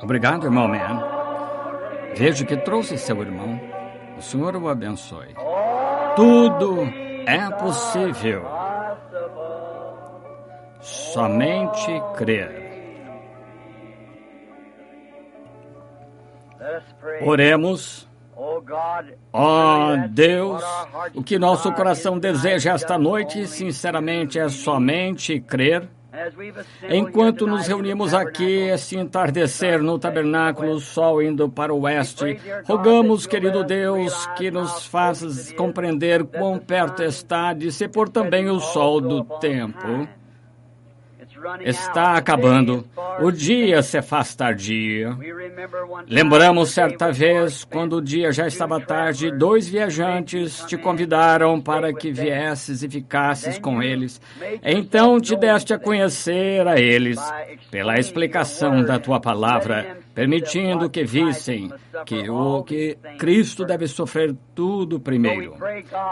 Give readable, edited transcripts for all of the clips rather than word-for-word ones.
Obrigado, irmão Man. Vejo que trouxe seu irmão. O Senhor o abençoe. Tudo é possível. Somente crer. Oremos. Ó Deus, o que nosso coração deseja esta noite, sinceramente, é somente crer. Enquanto nos reunimos aqui, este entardecer no tabernáculo, o sol indo para o oeste, rogamos, querido Deus, que nos faças compreender quão perto está de se pôr também o sol do tempo. Está acabando. O dia se faz tardio. Lembramos certa vez, quando o dia já estava tarde, 2 viajantes te convidaram para que viesses e ficasses com eles. Então te deste a conhecer a eles, pela explicação da tua palavra, permitindo que vissem que Cristo deve sofrer tudo primeiro.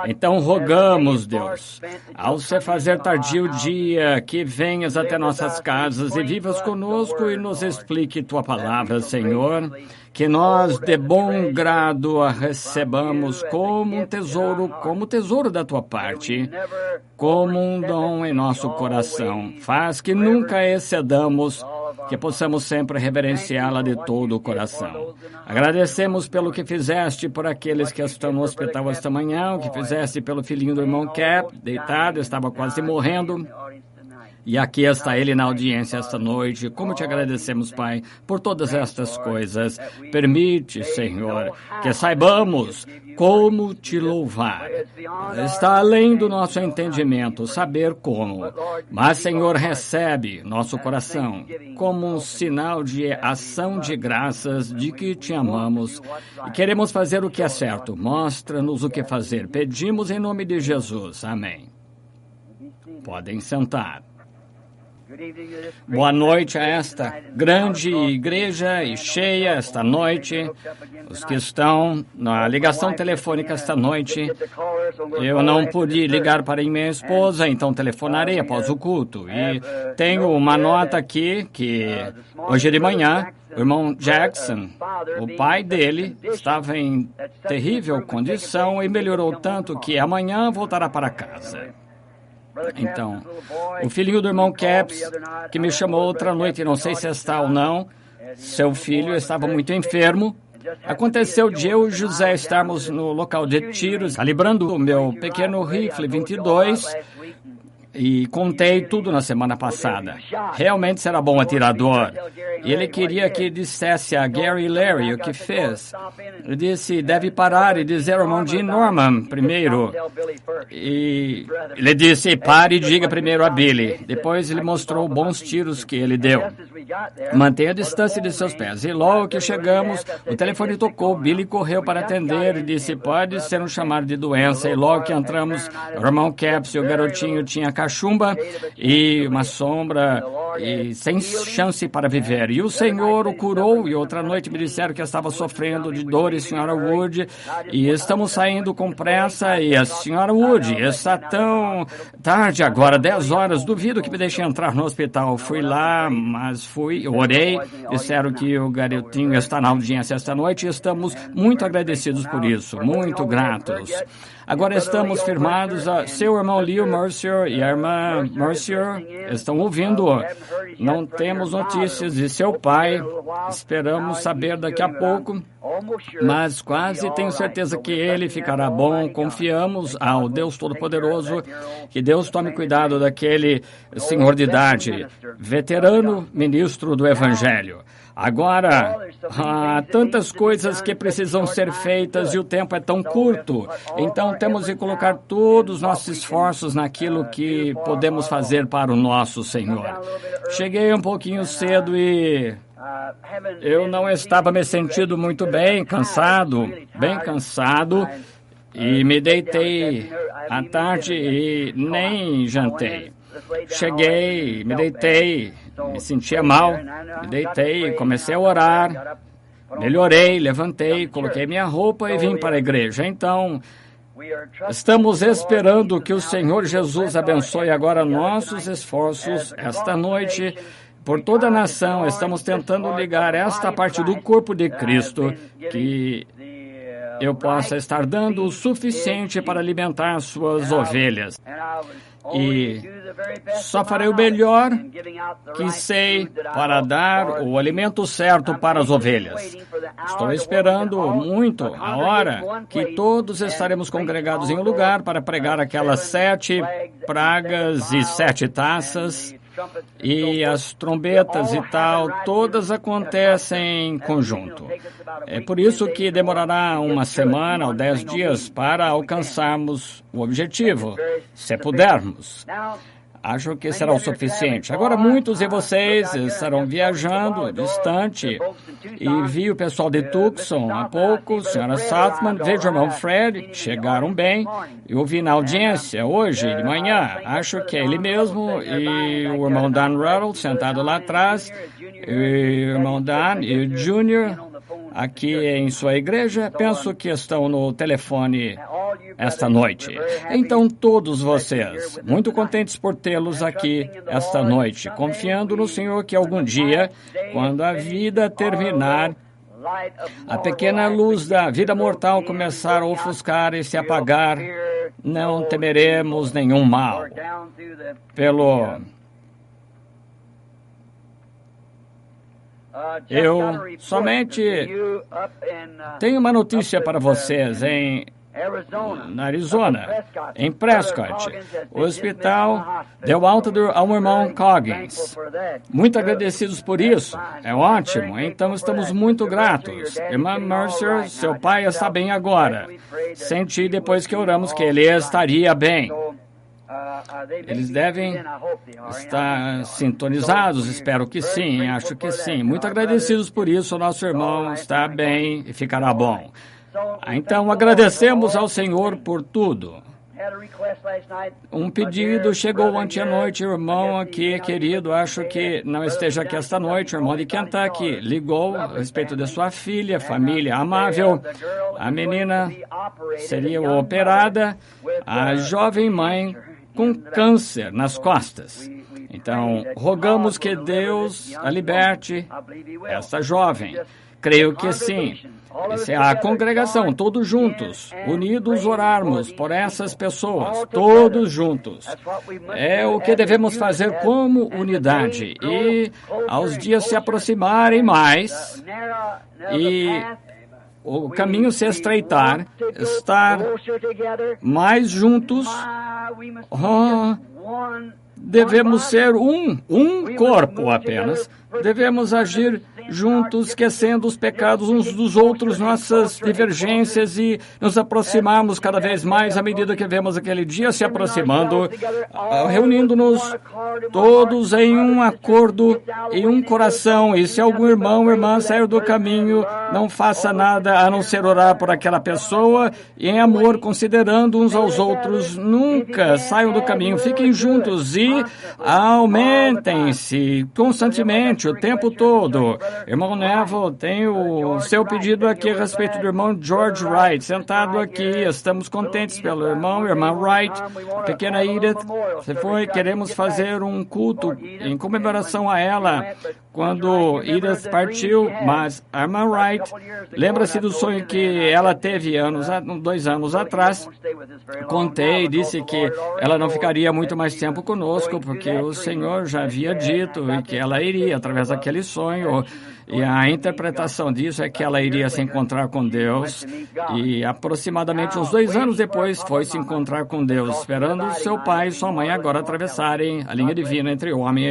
Então rogamos, Deus, ao se fazer tardio o dia, que venhas até nossas casas e vivas conosco e nos explique tua palavra, Senhor, que nós de bom grado a recebamos como um tesouro, como tesouro da tua parte, como um dom em nosso coração. Faz que nunca excedamos, que possamos sempre reverenciá-la de todo o coração. Agradecemos pelo que fizeste por aqueles que estão no hospital esta manhã, o que fizeste pelo filhinho do irmão Cap, deitado, estava quase morrendo. E aqui está ele na audiência esta noite. Como te agradecemos, Pai, por todas estas coisas. Permite, Senhor, que saibamos como te louvar. Está além do nosso entendimento saber como. Mas, Senhor, recebe nosso coração como um sinal de ação de graças de que te amamos e queremos fazer o que é certo. Mostra-nos o que fazer. Pedimos em nome de Jesus. Amém. Podem sentar. Boa noite a esta grande igreja e cheia esta noite. Os que estão na ligação telefônica esta noite. Eu não pude ligar para minha esposa, então telefonarei após o culto. E tenho uma nota aqui que hoje de manhã o irmão Jackson, o pai dele, estava em terrível condição e melhorou tanto que amanhã voltará para casa. Então, o filhinho do irmão Caps, que me chamou outra noite, não sei se está ou não, seu filho estava muito enfermo. Aconteceu de eu e José estarmos no local de tiros, calibrando o meu pequeno rifle 22, e contei tudo na semana passada. Realmente será bom atirador. E ele queria que dissesse a Gary e Larry o que fez. Ele disse, deve parar e dizer ao irmão Jim Norman primeiro. E ele disse, pare e diga primeiro a Billy. Depois ele mostrou bons tiros que ele deu. Mantenha a distância de seus pés. E logo que chegamos, o telefone tocou. Billy correu para atender e disse, pode ser um chamado de doença. E logo que entramos, o irmão Caps e o garotinho tinha cachumba e uma sombra e sem chance para viver. E o Senhor o curou, e outra noite me disseram que estava sofrendo de dores, senhora Wood, e estamos saindo com pressa, e a senhora Wood está tão tarde agora, 10 horas, duvido que me deixe entrar no hospital. Fui lá, mas orei, disseram que o garotinho está na audiência esta noite, e estamos muito agradecidos por isso, muito gratos. Agora estamos firmados, seu irmão Leo Mercier e a irmã Mercier estão ouvindo. Não temos notícias de seu pai, esperamos saber daqui a pouco, mas quase tenho certeza que ele ficará bom. Confiamos ao Deus Todo-Poderoso, que Deus tome cuidado daquele senhor de idade, veterano ministro do Evangelho. Agora, há tantas coisas que precisam ser feitas e o tempo é tão curto. Então, temos de colocar todos os nossos esforços naquilo que podemos fazer para o nosso Senhor. Cheguei um pouquinho cedo e eu não estava me sentindo muito bem cansado, e me deitei à tarde e nem jantei. Cheguei, me deitei, me sentia mal, me deitei, comecei a orar, melhorei, levantei, coloquei minha roupa e vim para a igreja. Então, estamos esperando que o Senhor Jesus abençoe agora nossos esforços esta noite, por toda a nação, estamos tentando ligar esta parte do corpo de Cristo, que eu possa estar dando o suficiente para alimentar suas ovelhas. E só farei o melhor que sei para dar o alimento certo para as ovelhas. Estou esperando muito a hora que todos estaremos congregados em um lugar para pregar aquelas 7 pragas e 7 taças. E as trombetas e tal, todas acontecem em conjunto. É por isso que demorará uma semana ou 10 dias para alcançarmos o objetivo, se pudermos. Acho que será o suficiente. Agora, muitos de vocês estarão viajando distante e vi o pessoal de Tucson há pouco, senhora Southman, vejo o irmão Fred, chegaram bem. Eu vi na audiência hoje de manhã, acho que é ele mesmo e o irmão Dan Ruddle sentado lá atrás, e o irmão Dan e o Junior aqui em sua igreja, penso que estão no telefone esta noite. Então, todos vocês, muito contentes por tê-los aqui esta noite, confiando no Senhor que algum dia, quando a vida terminar, a pequena luz da vida mortal começar a ofuscar e se apagar, não temeremos nenhum mal. Eu somente tenho uma notícia para vocês na Arizona, em Prescott. O hospital deu alta ao irmão Coggins. Muito agradecidos por isso. É ótimo. Então estamos muito gratos. Irmã Mercer, seu pai está bem agora. Senti depois que oramos que ele estaria bem. Eles devem estar sintonizados, espero que sim, acho que sim. Muito agradecidos por isso, nosso irmão está bem e ficará bom. Então, agradecemos ao Senhor por tudo. Um pedido chegou ontem à noite, irmão aqui, querido, acho que não esteja aqui esta noite, irmão de Kentucky, ligou a respeito de sua filha, família amável. A menina seria operada, a jovem mãe com câncer nas costas. Então, rogamos que Deus a liberte, essa jovem. Creio que sim. Essa é a congregação, todos juntos, unidos orarmos por essas pessoas, todos juntos. É o que devemos fazer como unidade. E aos dias se aproximarem mais e o caminho se estreitar, estar mais juntos, devemos ser um corpo apenas. Devemos agir juntos, esquecendo os pecados uns dos outros, nossas divergências e nos aproximarmos cada vez mais à medida que vemos aquele dia se aproximando, reunindo-nos todos em um acordo, em um coração. E se algum irmão ou irmã sair do caminho, não faça nada a não ser orar por aquela pessoa e em amor, considerando uns aos outros. Nunca saiam do caminho, fiquem juntos e aumentem-se constantemente, o tempo todo. Irmão Neville, tem o seu pedido aqui a respeito do irmão George Wright, sentado aqui. Estamos contentes pelo irmão, irmã Wright, a pequena Edith. Você foi, queremos fazer um culto em comemoração a ela quando Edith partiu, mas a irmã Wright lembra-se do sonho que ela teve 2 anos atrás. Contei, disse que ela não ficaria muito mais tempo conosco, porque o Senhor já havia dito que ela iria através daquele sonho. E a interpretação disso é que ela iria se encontrar com Deus e aproximadamente uns 2 anos depois foi se encontrar com Deus, esperando seu pai e sua mãe agora atravessarem a linha divina entre o homem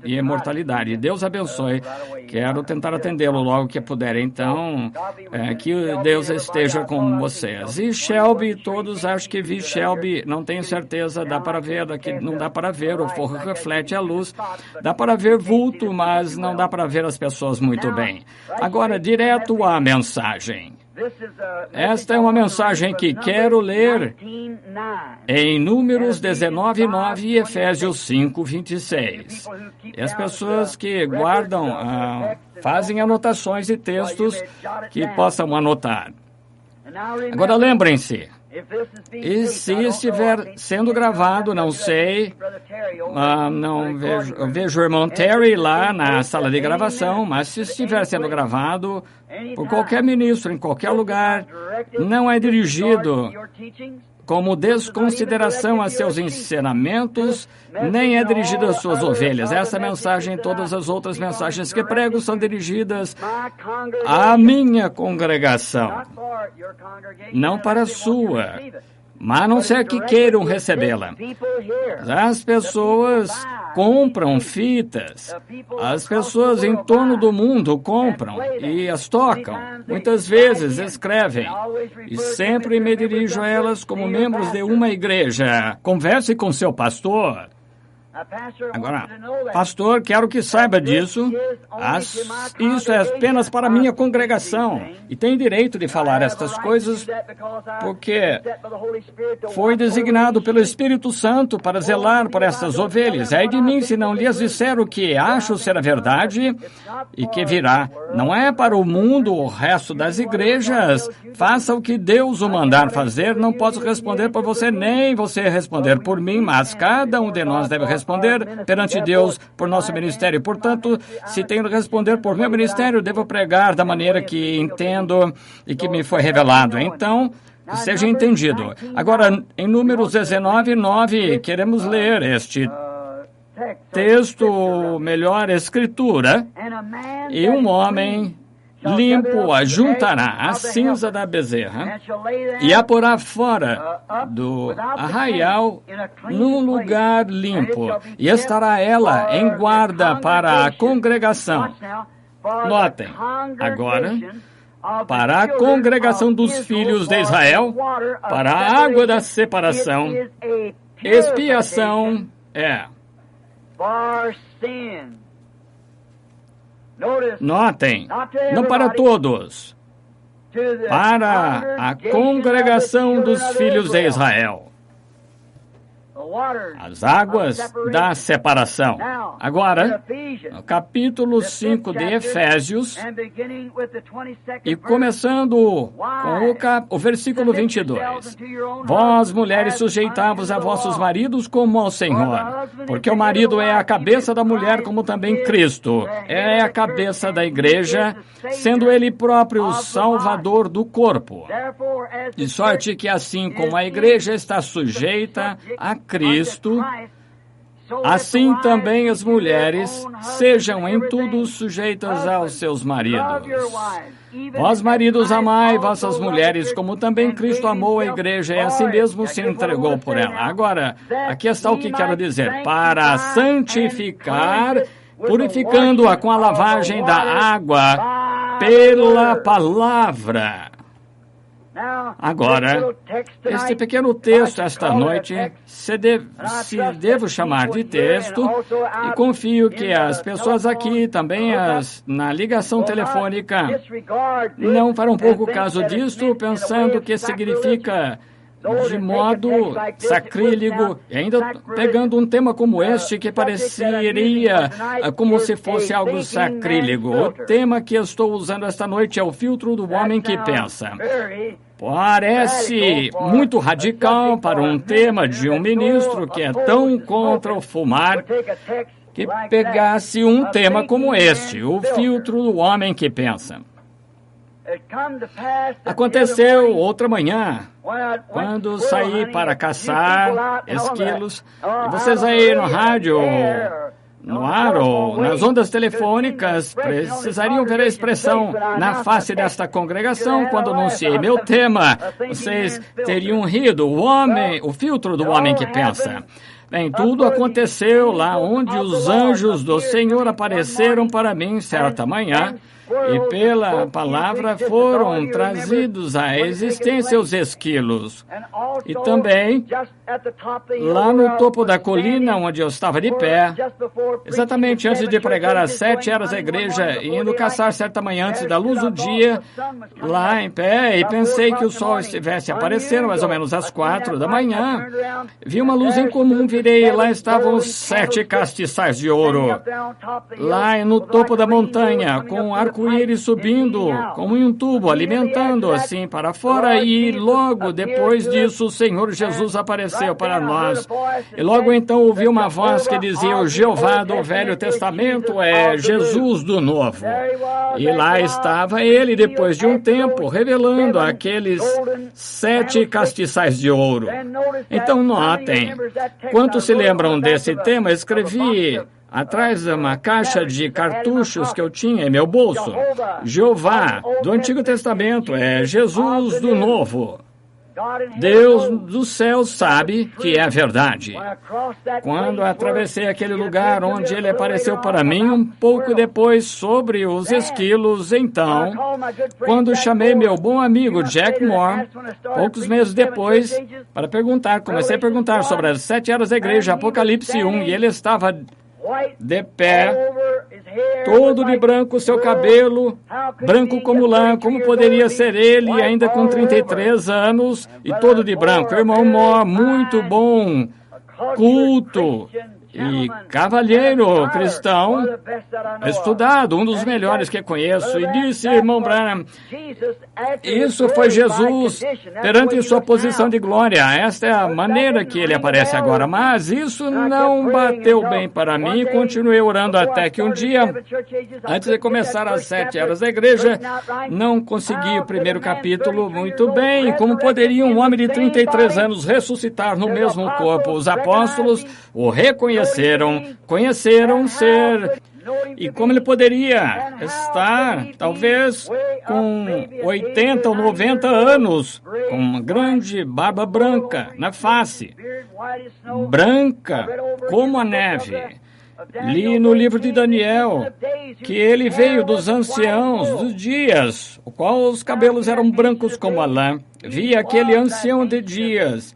e a imortalidade. Deus abençoe. Quero tentar atendê-lo logo que puder. Então, que Deus esteja com vocês. E Shelby, todos acho que vi Shelby, não tenho certeza, dá para ver, daqui não dá para ver, o forro reflete a luz. Dá para ver vulto, mas não dá para ver as pessoas muito bem. Agora, direto à mensagem. Esta é uma mensagem que quero ler em Números 19:9 e Efésios 5:26. E as pessoas que guardam, fazem anotações e textos que possam anotar. Agora, lembrem-se, E se estiver sendo gravado, não sei, não vejo, eu vejo o irmão Terry lá na sala de gravação, mas se estiver sendo gravado por qualquer ministro, em qualquer lugar, não é dirigido como desconsideração a seus ensinamentos, nem é dirigido às suas ovelhas. Essa mensagem e todas as outras mensagens que prego são dirigidas à minha congregação, não para a sua, mas a não ser que queiram recebê-la. As pessoas compram fitas, as pessoas em torno do mundo compram e as tocam. Muitas vezes escrevem e sempre me dirijo a elas como membros de uma igreja. Converse com seu pastor. Agora, pastor, quero que saiba disso. Isso é apenas para a minha congregação. E tem direito de falar estas coisas porque foi designado pelo Espírito Santo para zelar por estas ovelhas. Ai de mim se não lhes disser o que acho ser a verdade e que virá. Não é para o mundo, o resto das igrejas. Faça o que Deus o mandar fazer. Não posso responder por você, nem você responder por mim, mas cada um de nós deve responder perante Deus por nosso ministério. Portanto, se tenho de responder por meu ministério, devo pregar da maneira que entendo e que me foi revelado. Então, seja entendido. Agora, em Números 19:9, queremos ler este texto, melhor escritura, e um homem limpo ajuntará a cinza da bezerra e a porá fora do arraial num lugar limpo, e estará ela em guarda para a congregação. Notem, agora, para a congregação dos filhos de Israel, para a água da separação, expiação é. Notem, não para todos, para a congregação dos filhos de Israel. As águas da separação. Agora, no capítulo 5 de Efésios, e começando com o versículo 22. Vós, mulheres, sujeitai-vos a vossos maridos como ao Senhor, porque o marido é a cabeça da mulher, como também Cristo é a cabeça da igreja, sendo ele próprio o salvador do corpo. De sorte que assim como a igreja está sujeita a Cristo, assim também as mulheres sejam em tudo sujeitas aos seus maridos. Vós, maridos, amai vossas mulheres, como também Cristo amou a igreja e a si mesmo se entregou por ela. Agora, aqui está o que quero dizer. Para santificar, purificando-a com a lavagem da água pela palavra. Agora, este pequeno texto esta noite, se devo chamar de texto, e confio que as pessoas aqui, também na ligação telefônica, não farão pouco caso disto, pensando que significa de modo sacrílego, e ainda pegando um tema como este que pareceria como se fosse algo sacrílego. O tema que estou usando esta noite é o filtro do homem que pensa. Parece muito radical para um tema de um ministro que é tão contra o fumar, que pegasse um tema como este, o filtro do homem que pensa. Aconteceu outra manhã, quando saí para caçar esquilos, e vocês aí no rádio, no ar ou nas ondas telefônicas precisariam ver a expressão na face desta congregação quando anunciei meu tema. Vocês teriam rido, o filtro do homem que pensa. Bem, tudo aconteceu lá onde os anjos do Senhor apareceram para mim certa manhã, e pela palavra foram trazidos à existência os esquilos. E também, lá no topo da colina onde eu estava de pé, exatamente antes de pregar às 7 horas da igreja, indo caçar certa manhã antes da luz do dia, lá em pé, e pensei que o sol estivesse aparecendo mais ou menos às 4 da manhã, vi uma luz incomum, virei, e lá estavam os 7 castiçais de ouro, lá no topo da montanha, com um arco arco-íris subindo como em um tubo, alimentando assim para fora, e logo depois disso o Senhor Jesus apareceu para nós. E logo então ouvi uma voz que dizia: o Jeová do Velho Testamento é Jesus do Novo. E lá estava ele, depois de um tempo, revelando aqueles 7 castiçais de ouro. Então notem, quantos se lembram desse tema? Escrevi atrás de uma caixa de cartuchos que eu tinha em meu bolso: Jeová do Antigo Testamento é Jesus do Novo. Deus do céu sabe que é verdade. Quando atravessei aquele lugar onde ele apareceu para mim, um pouco depois, sobre os esquilos, então, quando chamei meu bom amigo Jack Moore, poucos meses depois, para perguntar, comecei a perguntar sobre as 7 eras da igreja, Apocalipse 1, e ele estava de pé, todo de branco, seu cabelo branco como lã. Como poderia ser ele, ainda com 33 anos, e todo de branco? Irmão Moore, muito bom, culto e cavalheiro cristão, estudado, um dos melhores que conheço, e disse, irmão Branham, isso foi Jesus perante sua posição de glória. Esta é a maneira que ele aparece agora, mas isso não bateu bem para mim. Continuei orando até que um dia, antes de começar as 7 eras da igreja, não consegui o primeiro capítulo muito bem. Como poderia um homem de 33 anos ressuscitar no mesmo corpo? Os apóstolos o conheceram ser, e como ele poderia estar, talvez, com 80 ou 90 anos, com uma grande barba branca na face, branca como a neve. Li no livro de Daniel que ele veio dos anciãos dos dias, o qual os cabelos eram brancos como a lã. Vi aquele ancião de dias,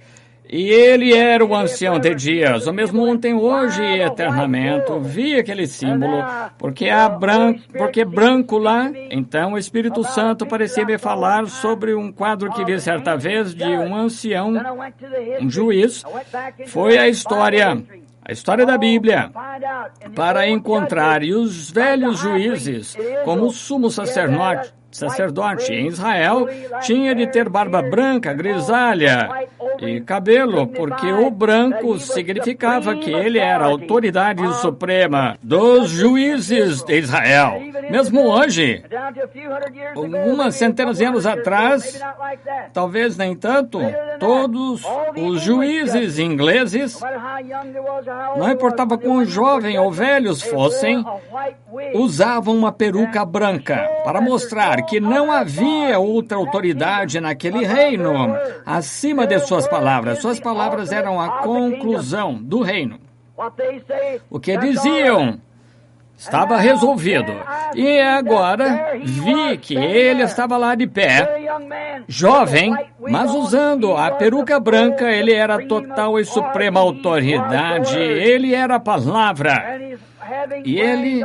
e ele era o ancião de dias, o mesmo ontem, hoje e eternamente. Vi aquele símbolo, porque branco lá. Então o Espírito Santo parecia me falar sobre um quadro que vi certa vez de um ancião, um juiz. Foi a história da Bíblia, para encontrar, e os velhos juízes, como o sumo sacerdote em Israel, tinha de ter barba branca, grisalha e cabelo, porque o branco significava que ele era a autoridade suprema dos juízes de Israel. Mesmo hoje, algumas centenas de anos atrás, talvez nem tanto, todos os juízes ingleses, não importava quão jovem ou velhos fossem, usavam uma peruca branca para mostrar que não havia outra autoridade naquele reino acima de suas palavras. Suas palavras eram a conclusão do reino. O que diziam estava resolvido. E agora vi que ele estava lá de pé, jovem, mas usando a peruca branca. Ele era a total e suprema autoridade. Ele era a palavra. E ele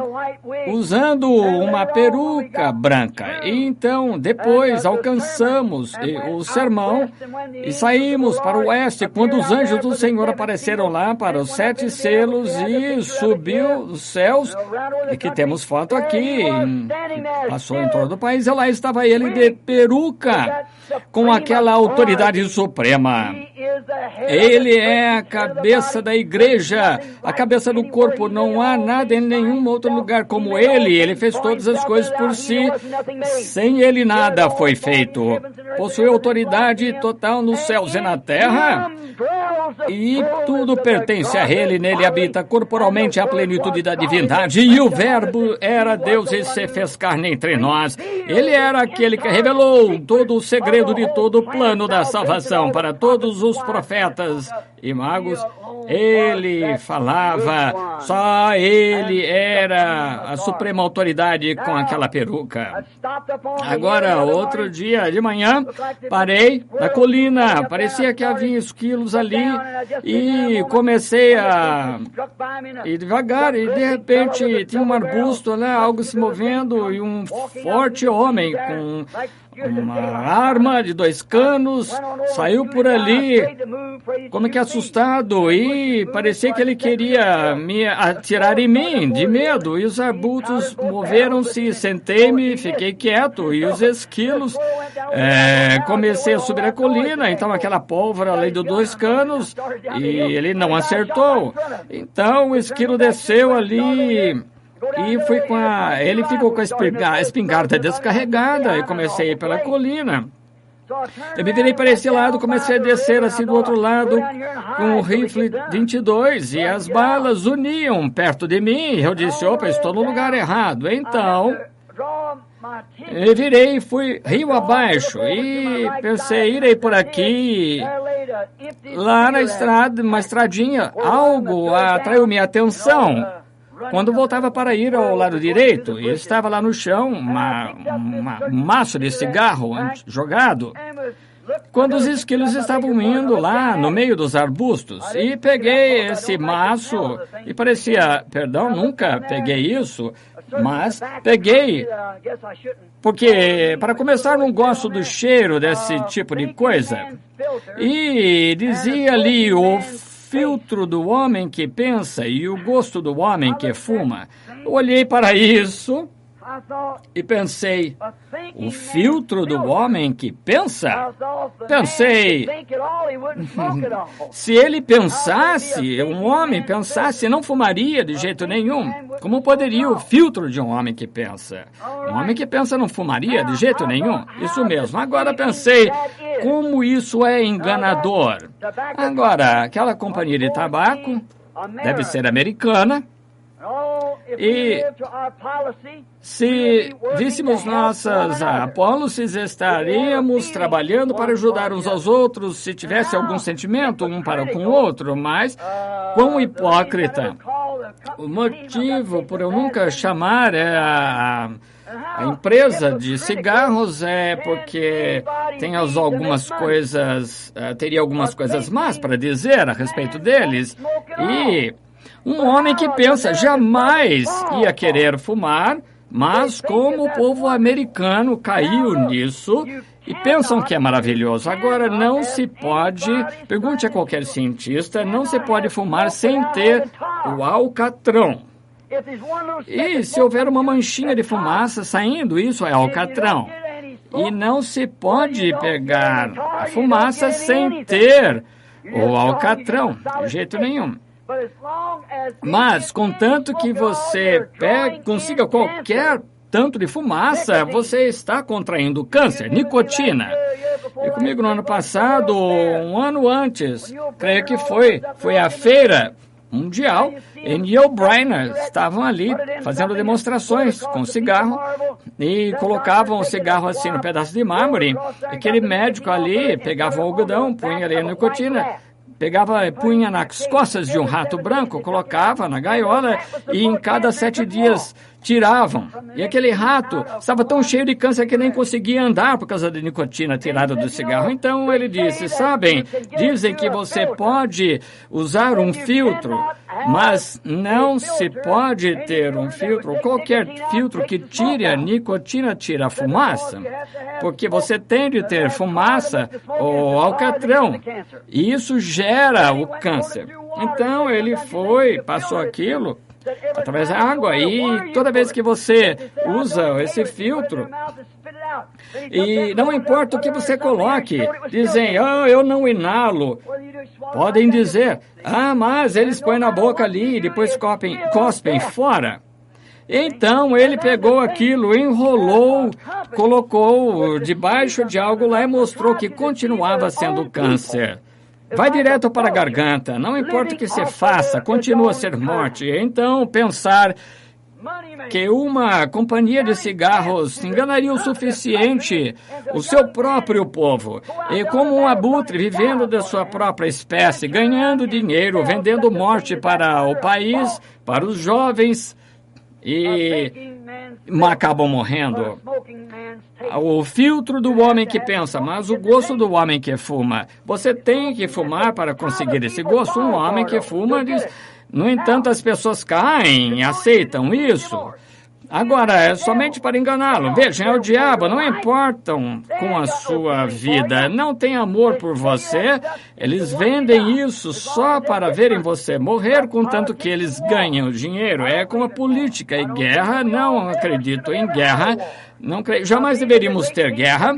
usando uma peruca branca. E então, depois, alcançamos o sermão e saímos para o oeste, quando os anjos do Senhor apareceram lá para os 7 selos e subiu os céus, e que temos foto aqui, passou em todo o país, e lá estava ele de peruca, com aquela autoridade suprema. Ele é a cabeça da igreja, a cabeça do corpo. Não há nada em nenhum outro lugar como ele. Ele fez todas as coisas por si. Sem ele nada foi feito. Possui autoridade total nos céus e na terra. E tudo pertence a ele. Nele habita corporalmente a plenitude da divindade. E o Verbo era Deus e se fez carne entre nós. Ele era aquele que revelou todo o segredo de todo o plano da salvação para todos os profetas e magos. Ele falava, só ele era a suprema autoridade com aquela peruca. Agora, outro dia de manhã, parei na colina, parecia que havia esquilos ali, e comecei a ir devagar, e de repente tinha um arbusto lá, algo se movendo, e um forte homem com uma arma de 2 canos, saiu por ali, como que assustado, e parecia que ele queria me atirar em mim, de medo, e os arbustos moveram-se, sentei-me, fiquei quieto, e os esquilos, comecei a subir a colina, então aquela pólvora ali dos 2 canos, e ele não acertou, então o esquilo desceu ali, e ele ficou com a espingarda descarregada, e comecei a ir pela colina. Eu me virei para esse lado, comecei a descer assim do outro lado com o rifle 22 e as balas uniam perto de mim. Eu disse, opa, estou no lugar errado. Então, eu virei e fui rio abaixo e pensei, irei por aqui. Lá na estrada, uma estradinha, algo atraiu minha atenção. Quando voltava para ir ao lado direito, estava lá no chão um maço de cigarro jogado. Quando os esquilos estavam indo lá no meio dos arbustos, e peguei esse maço, e parecia, perdão, nunca peguei isso, mas peguei, porque, para começar, não gosto do cheiro desse tipo de coisa. E dizia ali, o filtro do homem que pensa e o gosto do homem que fuma. Eu olhei para isso e pensei, o filtro do homem que pensa? Pensei, se ele pensasse, um homem pensasse, não fumaria de jeito nenhum. Como poderia o filtro de um homem que pensa? Um homem que pensa não fumaria de jeito nenhum. Isso mesmo. Agora pensei, como isso é enganador. Agora, aquela companhia de tabaco deve ser americana. E se víssemos nossas policies, estaríamos trabalhando para ajudar uns aos outros, se tivesse algum sentimento um para com o outro, mas quão hipócrita. O motivo por eu nunca chamar a empresa de cigarros é porque teria algumas coisas más para dizer a respeito deles. E um homem que pensa jamais ia querer fumar, mas como o povo americano caiu nisso e pensam que é maravilhoso. Agora, não se pode, pergunte a qualquer cientista, não se pode fumar sem ter o alcatrão. E se houver uma manchinha de fumaça saindo, isso é alcatrão. E não se pode pegar a fumaça sem ter o alcatrão, de jeito nenhum. Mas, contanto que você consiga qualquer tanto de fumaça, você está contraindo câncer, nicotina. E comigo no ano passado, um ano antes, creio que foi a feira mundial, e Neil Brenner estavam ali fazendo demonstrações com cigarro e colocavam o cigarro assim no pedaço de mármore. Aquele médico ali pegava o algodão, punha ali a nicotina, punha nas costas de um rato branco, colocava na gaiola e em cada 7 dias tiravam. E aquele rato estava tão cheio de câncer que nem conseguia andar por causa da nicotina tirada do cigarro. Então ele disse, sabem, dizem que você pode usar um filtro, mas não se pode ter um filtro, qualquer filtro que tire a nicotina tira a fumaça, porque você tem de ter fumaça ou alcatrão, e isso gera o câncer. Então ele passou aquilo através da água, e toda vez que você usa esse filtro, e não importa o que você coloque, dizem, eu não inalo, podem dizer, mas eles põem na boca ali e depois cospem fora. Então ele pegou aquilo, enrolou, colocou debaixo de algo lá e mostrou que continuava sendo câncer. Vai direto para a garganta, não importa o que você faça, continua a ser morte. Então, pensar que uma companhia de cigarros enganaria o suficiente o seu próprio povo, e como um abutre vivendo da sua própria espécie, ganhando dinheiro, vendendo morte para o país, para os jovens, e acabam morrendo. O filtro do homem que pensa, mas o gosto do homem que fuma. Você tem que fumar para conseguir esse gosto. Um homem que fuma diz... No entanto, as pessoas caem e aceitam isso. Agora, é somente para enganá-lo. Vejam, é o diabo, não importam com a sua vida, não tem amor por você. Eles vendem isso só para verem você morrer, contanto que eles ganham dinheiro. É como a política e guerra, não acredito em guerra. Não creio, jamais deveríamos ter guerra.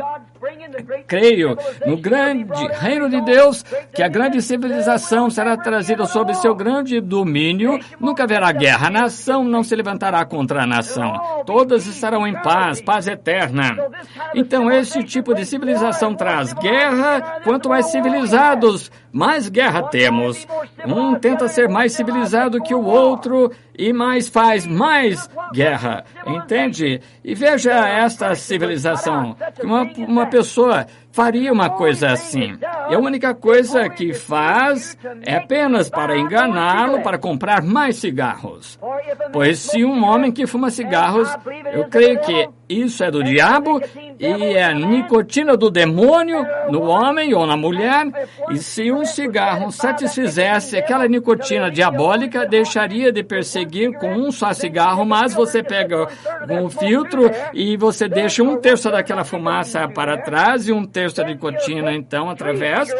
Creio no grande reino de Deus, que a grande civilização será trazida sob seu grande domínio. Nunca haverá guerra. A nação não se levantará contra a nação. Todas estarão em paz, paz eterna. Então, esse tipo de civilização traz guerra. Quanto mais civilizados, mais guerra temos. Um tenta ser mais civilizado que o outro e mais faz mais guerra. Entende? E veja esta civilização. Uma pessoa faria uma coisa assim. E a única coisa que faz é apenas para enganá-lo, para comprar mais cigarros. Pois se um homem que fuma cigarros, eu creio que isso é do diabo e é a nicotina do demônio no homem ou na mulher. E se um cigarro satisfizesse aquela nicotina diabólica, deixaria de perseguir com um só cigarro, mas você pega um filtro e você deixa 1/3 daquela fumaça para trás e 1/3 da nicotina, então, através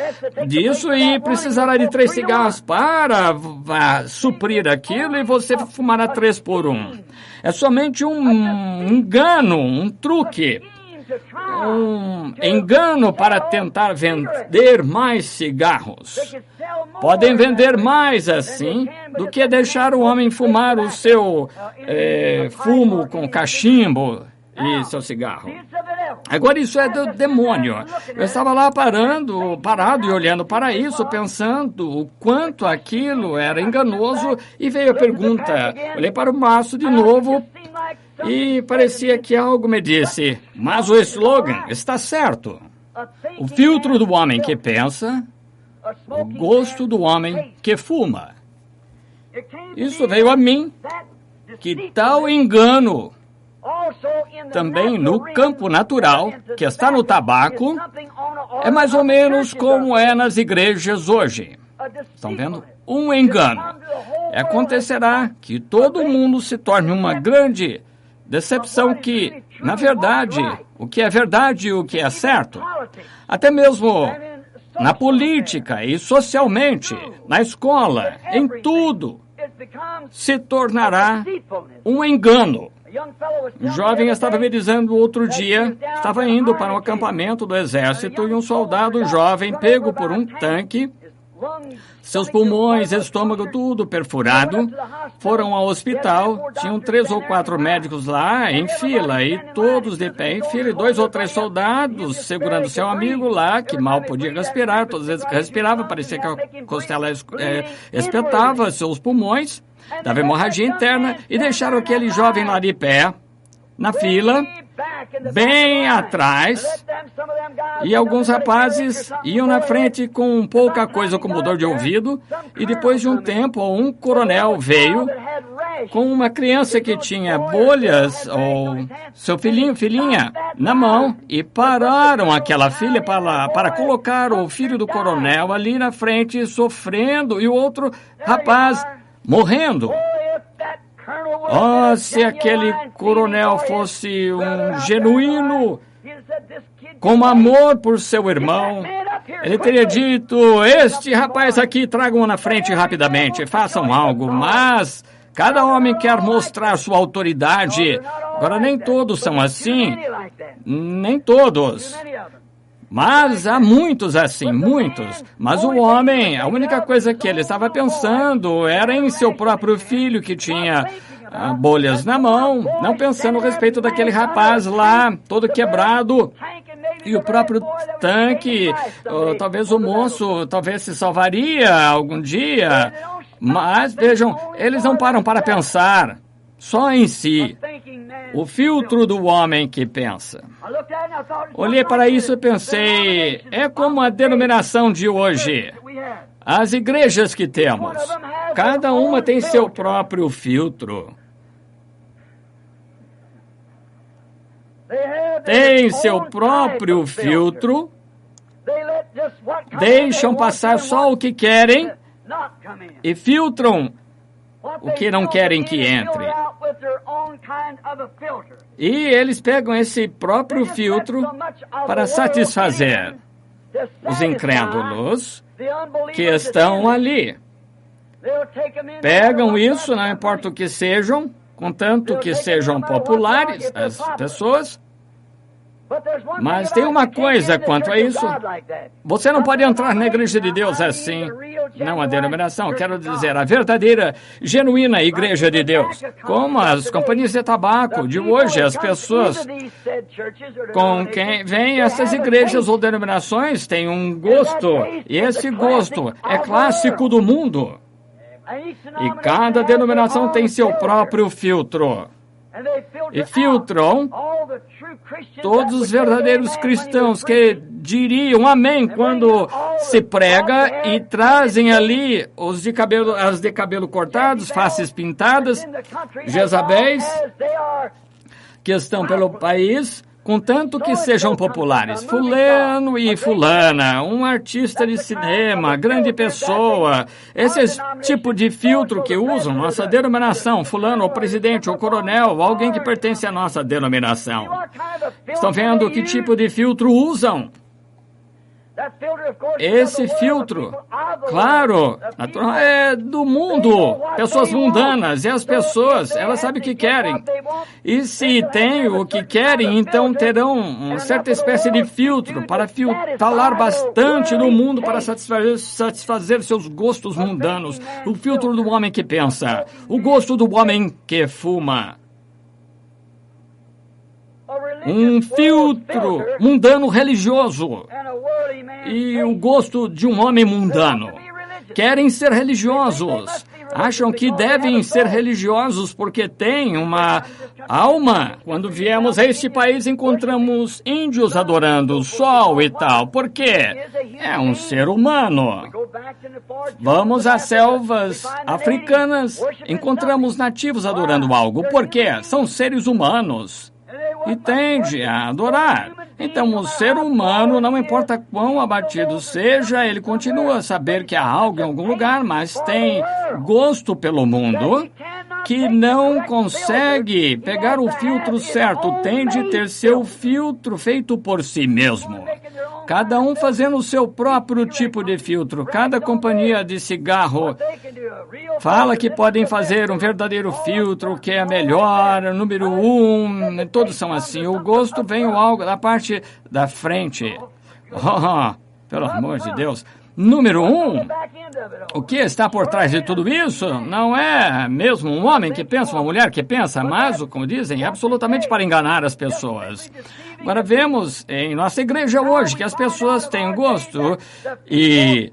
disso, e precisará de 3 cigarros para suprir aquilo e você fumará 3 por 1. É somente um engano, um truque, um engano para tentar vender mais cigarros. Podem vender mais assim do que deixar o homem fumar o seu fumo com cachimbo e seu cigarro. Agora isso é do demônio. Eu estava lá parado e olhando para isso, pensando o quanto aquilo era enganoso, e veio a pergunta. Olhei para o maço de novo e parecia que algo me disse, mas o slogan está certo. O filtro do homem que pensa, o gosto do homem que fuma. Isso veio a mim, que tal engano também no campo natural, que está no tabaco, é mais ou menos como é nas igrejas hoje. Estão vendo? Um engano. Acontecerá que todo mundo se torne uma grande decepção que, na verdade, o que é verdade e o que é certo, até mesmo na política e socialmente, na escola, em tudo, se tornará um engano. Um jovem estava me dizendo outro dia, estava indo para um acampamento do exército e um soldado jovem pego por um tanque, seus pulmões, estômago, tudo perfurado, foram ao hospital, tinham 3 ou 4 médicos lá em fila e todos de pé em fila e 2 ou 3 soldados segurando seu amigo lá, que mal podia respirar, todos eles respiravam, parecia que a costela espetava seus pulmões. Dava hemorragia interna e deixaram aquele jovem lá de pé, na fila, bem atrás, e alguns rapazes iam na frente com pouca coisa como dor de ouvido, e depois de um tempo, um coronel veio com uma criança que tinha bolhas, ou seu filhinha, na mão, e pararam aquela filha para colocar o filho do coronel ali na frente, sofrendo, e o outro rapaz morrendo. Oh, se aquele coronel fosse um genuíno, com amor por seu irmão, ele teria dito, este rapaz aqui, tragam-o na frente rapidamente, façam algo, mas cada homem quer mostrar sua autoridade. Agora, nem todos são assim, nem todos. Mas há muitos assim, muitos. Mas o homem, a única coisa que ele estava pensando era em seu próprio filho que tinha bolhas na mão, não pensando a respeito daquele rapaz lá, todo quebrado. E o próprio tanque, talvez o moço, talvez se salvaria algum dia. Mas, vejam, eles não param para pensar só em si. O filtro do homem que pensa. Olhei para isso e pensei, é como a denominação de hoje. As igrejas que temos, cada uma tem seu próprio filtro. Tem seu próprio filtro, deixam passar só o que querem e filtram o que não querem que entre. E eles pegam esse próprio filtro para satisfazer os incrédulos que estão ali. Pegam isso, não importa o que sejam, contanto que sejam populares as pessoas. Mas tem uma coisa quanto a isso. Você não pode entrar na igreja de Deus assim. Não a denominação, quero dizer, a verdadeira, genuína igreja de Deus. Como as companhias de tabaco de hoje, as pessoas com quem vêm essas igrejas ou denominações têm um gosto. E esse gosto é clássico do mundo. E cada denominação tem seu próprio filtro. E filtram todos os verdadeiros cristãos que diriam amém quando se prega e trazem ali as de cabelo cortados, faces pintadas, Jezabéis, que estão pelo país, contanto que sejam populares. Fulano e fulana, um artista de cinema, grande pessoa, esse tipo de filtro que usam nossa denominação, fulano, o presidente, o coronel, alguém que pertence à nossa denominação. Estão vendo que tipo de filtro usam? Esse filtro, claro, é do mundo, pessoas mundanas, e as pessoas, elas sabem o que querem. E se têm o que querem, então terão uma certa espécie de filtro para falar bastante do mundo para satisfazer seus gostos mundanos. O filtro do homem que pensa, o gosto do homem que fuma. Um filtro mundano religioso e o gosto de um homem mundano. Querem ser religiosos. Acham que devem ser religiosos porque têm uma alma. Quando viemos a este país, encontramos índios adorando o sol e tal. Por quê? É um ser humano. Vamos às selvas africanas, encontramos nativos adorando algo. Por quê? São seres humanos. E tende a adorar. Então, o ser humano, não importa quão abatido seja, ele continua a saber que há algo em algum lugar, mas tem gosto pelo mundo, que não consegue pegar o filtro certo, tem de ter seu filtro feito por si mesmo. Cada um fazendo o seu próprio tipo de filtro. Cada companhia de cigarro fala que podem fazer um verdadeiro filtro, que é melhor, número 1, todos são assim. O gosto vem algo da parte da frente. Oh, pelo amor de Deus. Número 1, o que está por trás de tudo isso não é mesmo um homem que pensa, uma mulher que pensa, mas, como dizem, absolutamente para enganar as pessoas. Agora vemos em nossa igreja hoje que as pessoas têm gosto e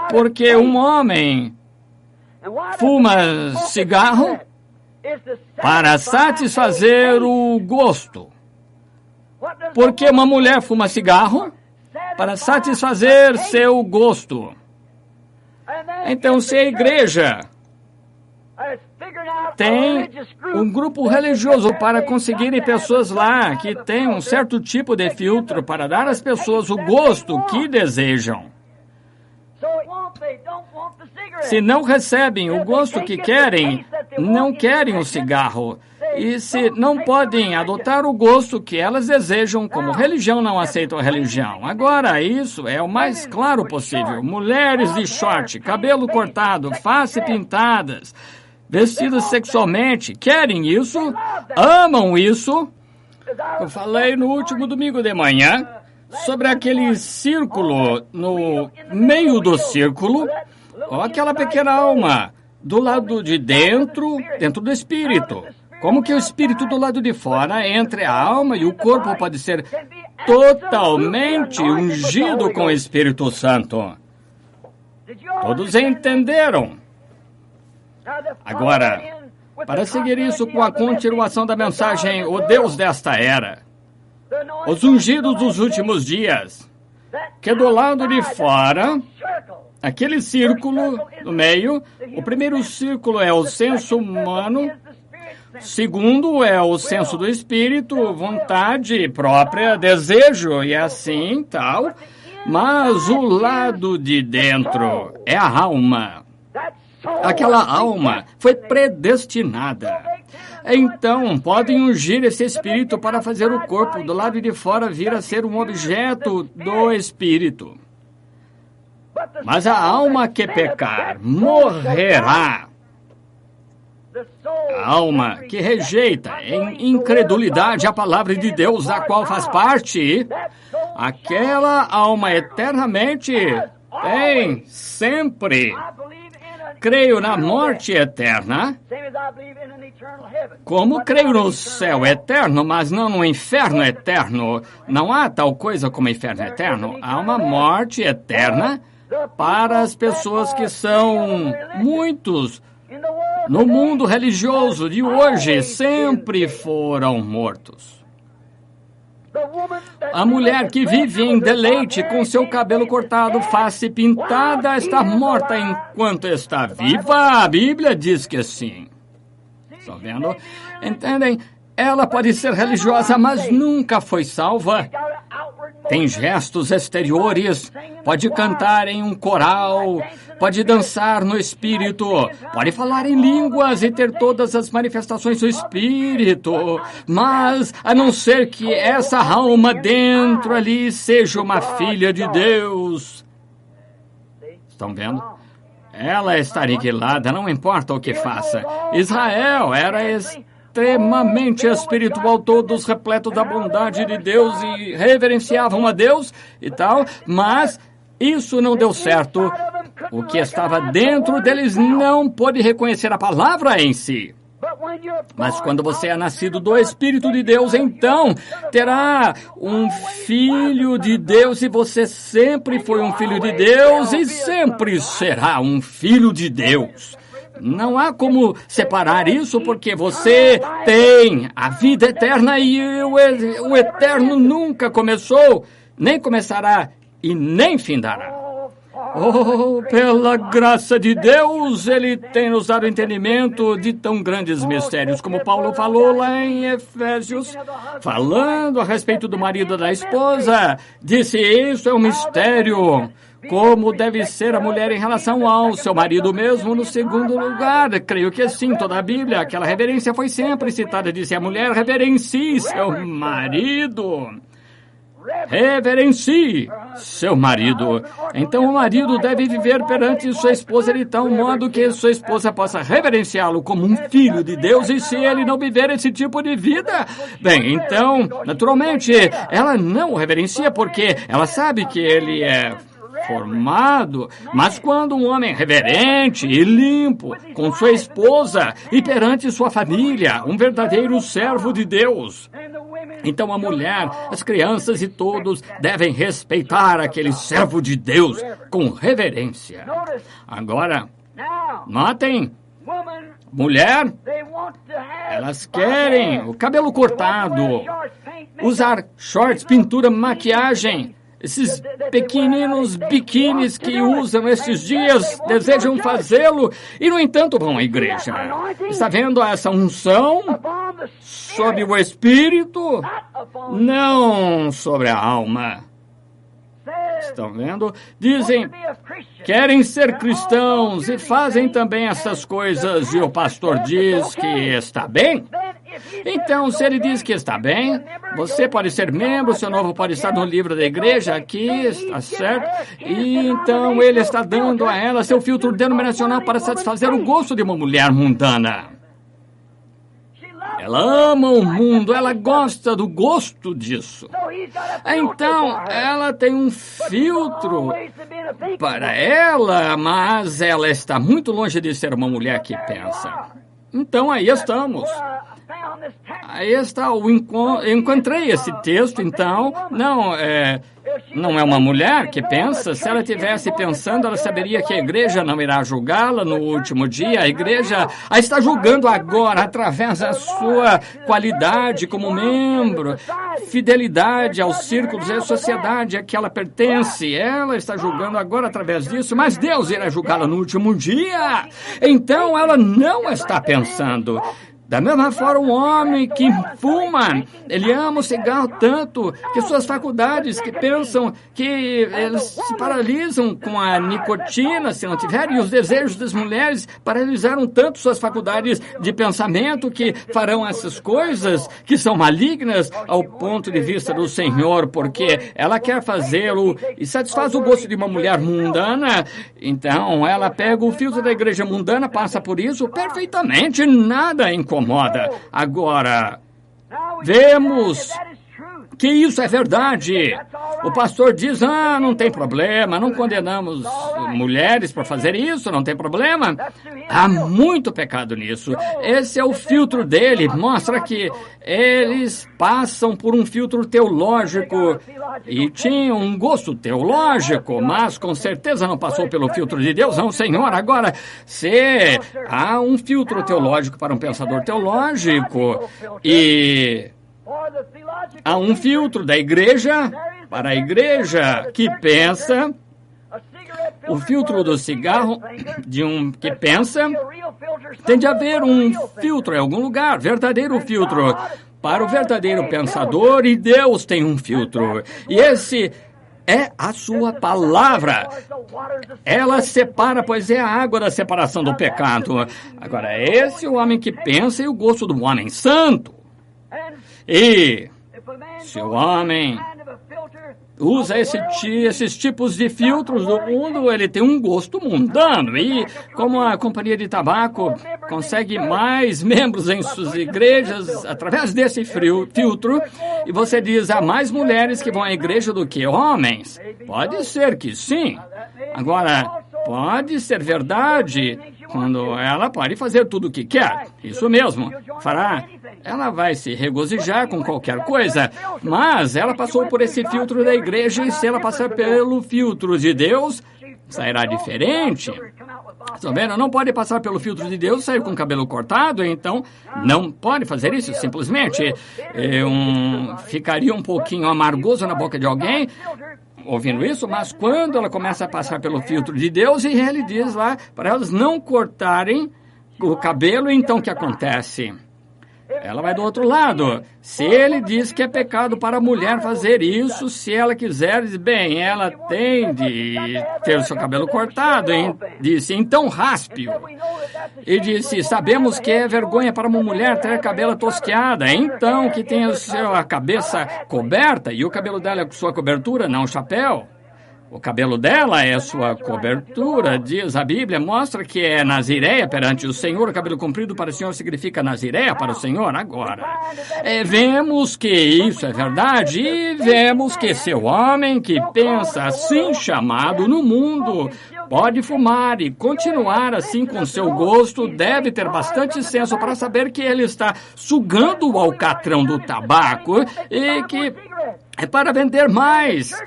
porque um homem fuma cigarro para satisfazer o gosto. Porque uma mulher fuma cigarro para satisfazer seu gosto. Então, se a igreja tem um grupo religioso para conseguirem pessoas lá que têm um certo tipo de filtro para dar às pessoas o gosto que desejam. Se não recebem o gosto que querem, não querem o cigarro. E se não podem adotar o gosto que elas desejam, como religião não aceita a religião. Agora, isso é o mais claro possível. Mulheres de short, cabelo cortado, face pintadas, vestidas sexualmente, querem isso, amam isso. Eu falei no último domingo de manhã sobre aquele círculo, no meio do círculo, ou aquela pequena alma do lado de dentro do espírito. Como que o espírito do lado de fora, entre a alma e o corpo, pode ser totalmente ungido com o Espírito Santo? Todos entenderam? Agora, para seguir isso com a continuação da mensagem, o Deus desta era, os ungidos dos últimos dias, que do lado de fora, aquele círculo no meio, o primeiro círculo é o senso humano, segundo é o senso do espírito, vontade própria, desejo e assim tal. Mas o lado de dentro é a alma. Aquela alma foi predestinada. Então, podem ungir esse espírito para fazer o corpo do lado de fora vir a ser um objeto do espírito. Mas a alma que pecar morrerá. A alma que rejeita em incredulidade a palavra de Deus, da qual faz parte, aquela alma eternamente tem sempre. Creio na morte eterna, como creio no céu eterno, mas não no inferno eterno. Não há tal coisa como inferno eterno. Há uma morte eterna para as pessoas que são muitos no mundo religioso de hoje, sempre foram mortos. A mulher que vive em deleite com seu cabelo cortado, face pintada, está morta enquanto está viva. A Bíblia diz que sim. Estão vendo? Entendem? Ela pode ser religiosa, mas nunca foi salva. Tem gestos exteriores, pode cantar em um coral, pode dançar no espírito, pode falar em línguas e ter todas as manifestações do espírito, mas a não ser que essa alma dentro ali seja uma filha de Deus. Estão vendo? Ela está aniquilada, não importa o que faça. Israel era extremamente espiritual, todos repletos da bondade de Deus e reverenciavam a Deus e tal, mas isso não deu certo. O que estava dentro deles não pôde reconhecer a palavra em si. Mas quando você é nascido do Espírito de Deus, então terá um filho de Deus, e você sempre foi um filho de Deus e sempre será um filho de Deus. Não há como separar isso, porque você tem a vida eterna e o eterno nunca começou, nem começará e nem findará. Oh, pela graça de Deus, Ele tem nos dado entendimento de tão grandes mistérios, como Paulo falou lá em Efésios, falando a respeito do marido e da esposa, disse: isso é um mistério. Como deve ser a mulher em relação ao seu marido mesmo no segundo lugar? Creio que sim, toda a Bíblia, aquela reverência foi sempre citada, disse: a mulher reverencie seu marido. Reverencie seu marido. Então o marido deve viver perante sua esposa de tal modo que sua esposa possa reverenciá-lo como um filho de Deus, e se ele não viver esse tipo de vida, bem, então, naturalmente, ela não o reverencia porque ela sabe que ele é formado, mas quando um homem reverente e limpo com sua esposa e perante sua família, um verdadeiro servo de Deus, então a mulher, as crianças e todos devem respeitar aquele servo de Deus com reverência. Agora, notem, mulher, elas querem o cabelo cortado, usar shorts, pintura, maquiagem. Esses pequeninos biquínis que usam esses dias desejam fazê-lo e, no entanto, vão à igreja. Está vendo essa unção sobre o espírito? Não sobre a alma. Estão vendo? Dizem, querem ser cristãos e fazem também essas coisas, e o pastor diz que está bem. Então, se ele diz que está bem, você pode ser membro, seu nome pode estar no livro da igreja, aqui, está certo? E então ele está dando a ela seu filtro denominacional para satisfazer o gosto de uma mulher mundana. Ela ama o mundo, ela gosta do gosto disso. Então, ela tem um filtro para ela, mas ela está muito longe de ser uma mulher que pensa. Então, aí estamos. Aí está, eu encontrei esse texto, então, não é uma mulher que pensa. Se ela estivesse pensando, ela saberia que a igreja não irá julgá-la no último dia. A igreja a está julgando agora, através da sua qualidade como membro, fidelidade aos círculos e à sociedade a que ela pertence. Ela está julgando agora através disso, mas Deus irá julgá-la no último dia. Então, ela não está pensando. Da mesma forma, um homem que fuma, ele ama o cigarro tanto que suas faculdades, que pensam que eles se paralisam com a nicotina, se não tiverem, e os desejos das mulheres paralisaram tanto suas faculdades de pensamento que farão essas coisas que são malignas ao ponto de vista do Senhor, porque ela quer fazê-lo e satisfaz o gosto de uma mulher mundana. Então, ela pega o filtro da igreja mundana, passa por isso perfeitamente, nada incomoda. Agora, vemos que isso é verdade. O pastor diz, não tem problema, não condenamos mulheres por fazer isso, não tem problema. Há muito pecado nisso. Esse é o filtro dele, mostra que eles passam por um filtro teológico e tinham um gosto teológico, mas com certeza não passou pelo filtro de Deus, não, Senhor. Agora, se há um filtro teológico para um pensador teológico e há um filtro da igreja para a igreja que pensa, o filtro do cigarro de um que pensa, tem de haver um filtro em algum lugar, verdadeiro filtro para o verdadeiro pensador, e Deus tem um filtro. E esse é a sua palavra. Ela separa, pois é a água da separação do pecado. Agora, esse é o homem que pensa e o gosto do homem santo. E se o homem usa esses tipos de filtros do mundo, ele tem um gosto mundano. E como a companhia de tabaco consegue mais membros em suas igrejas através desse filtro, e você diz, há mais mulheres que vão à igreja do que homens. Pode ser que sim. Agora, pode ser verdade quando ela pode fazer tudo o que quer. Isso mesmo, fará. Ela vai se regozijar com qualquer coisa, mas ela passou por esse filtro da igreja, e se ela passar pelo filtro de Deus, sairá diferente. Está vendo? Não pode passar pelo filtro de Deus e sair com o cabelo cortado, então não pode fazer isso, simplesmente. Ficaria um pouquinho amargoso na boca de alguém ouvindo isso, mas quando ela começa a passar pelo filtro de Deus, e ele diz lá para elas não cortarem o cabelo, então o que acontece? Ela vai do outro lado. Se ele diz que é pecado para a mulher fazer isso, se ela quiser, diz, bem, ela tem de ter o seu cabelo cortado. E disse, então raspe-o. E disse, sabemos que é vergonha para uma mulher ter cabelo tosqueada, então que tenha a cabeça coberta, e o cabelo dela é sua cobertura, não chapéu. O cabelo dela é sua cobertura, diz a Bíblia, mostra que é nazireia perante o Senhor. O cabelo comprido para o Senhor significa nazireia para o Senhor. Agora, vemos que isso é verdade, e vemos que seu homem que pensa assim chamado no mundo pode fumar e continuar assim com seu gosto, deve ter bastante senso para saber que ele está sugando o alcatrão do tabaco e que é para vender mais,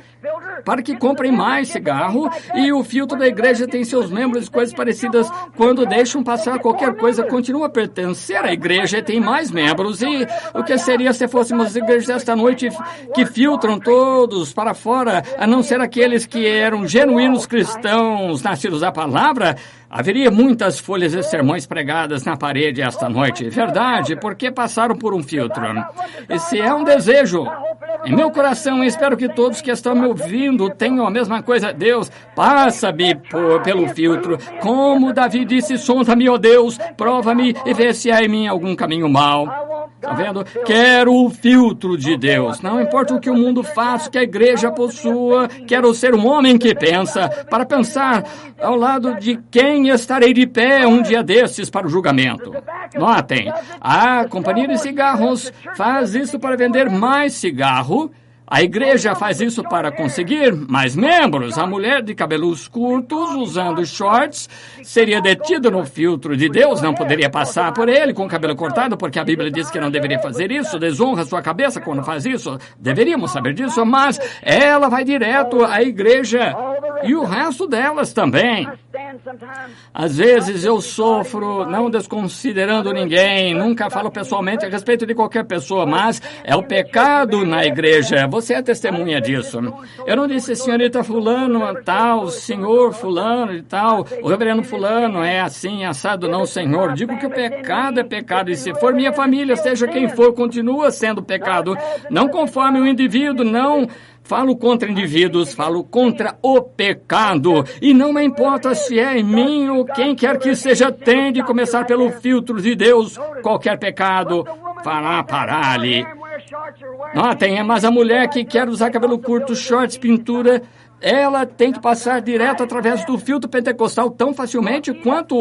para que comprem mais cigarro, e o filtro da igreja tem seus membros e coisas parecidas. Quando deixam passar qualquer coisa, continua a pertencer à igreja e tem mais membros. E o que seria se fôssemos igrejas esta noite que filtram todos para fora, a não ser aqueles que eram genuínos cristãos nascidos da palavra? Haveria muitas folhas de sermões pregadas na parede esta noite. Verdade, porque passaram por um filtro. Esse é um desejo em meu coração, e espero que todos que estão me ouvindo tenham a mesma coisa. Deus, passa-me pelo filtro. Como Davi disse, sonda-me, ó Deus, prova-me e vê se há em mim algum caminho mau. Está vendo? Quero o filtro de Deus. Não importa o que o mundo faça, que a igreja possua, quero ser um homem que pensa, para pensar ao lado de quem estarei de pé um dia desses para o julgamento. Notem, a companhia de cigarros faz isso para vender mais cigarro. A igreja faz isso para conseguir mais membros. A mulher de cabelos curtos, usando shorts, seria detida no filtro de Deus, não poderia passar por ele com o cabelo cortado, porque a Bíblia diz que não deveria fazer isso, desonra sua cabeça quando faz isso. Deveríamos saber disso, mas ela vai direto à igreja, e o resto delas também. Às vezes eu sofro, não desconsiderando ninguém, nunca falo pessoalmente a respeito de qualquer pessoa, mas é o pecado na igreja. Você é testemunha disso. Eu não disse senhorita fulano, tal, senhor fulano e tal, o reverendo fulano é assim, assado, não, senhor. Digo que o pecado é pecado, e se for minha família, seja quem for, continua sendo pecado. Não conforme o indivíduo, não falo contra indivíduos, falo contra o pecado. E não me importa se é em mim ou quem quer que seja, tem de começar pelo filtro de Deus. Qualquer pecado fará parar ali. Notem, mas a mulher que quer usar cabelo curto, shorts, pintura, ela tem que passar direto através do filtro pentecostal tão facilmente quanto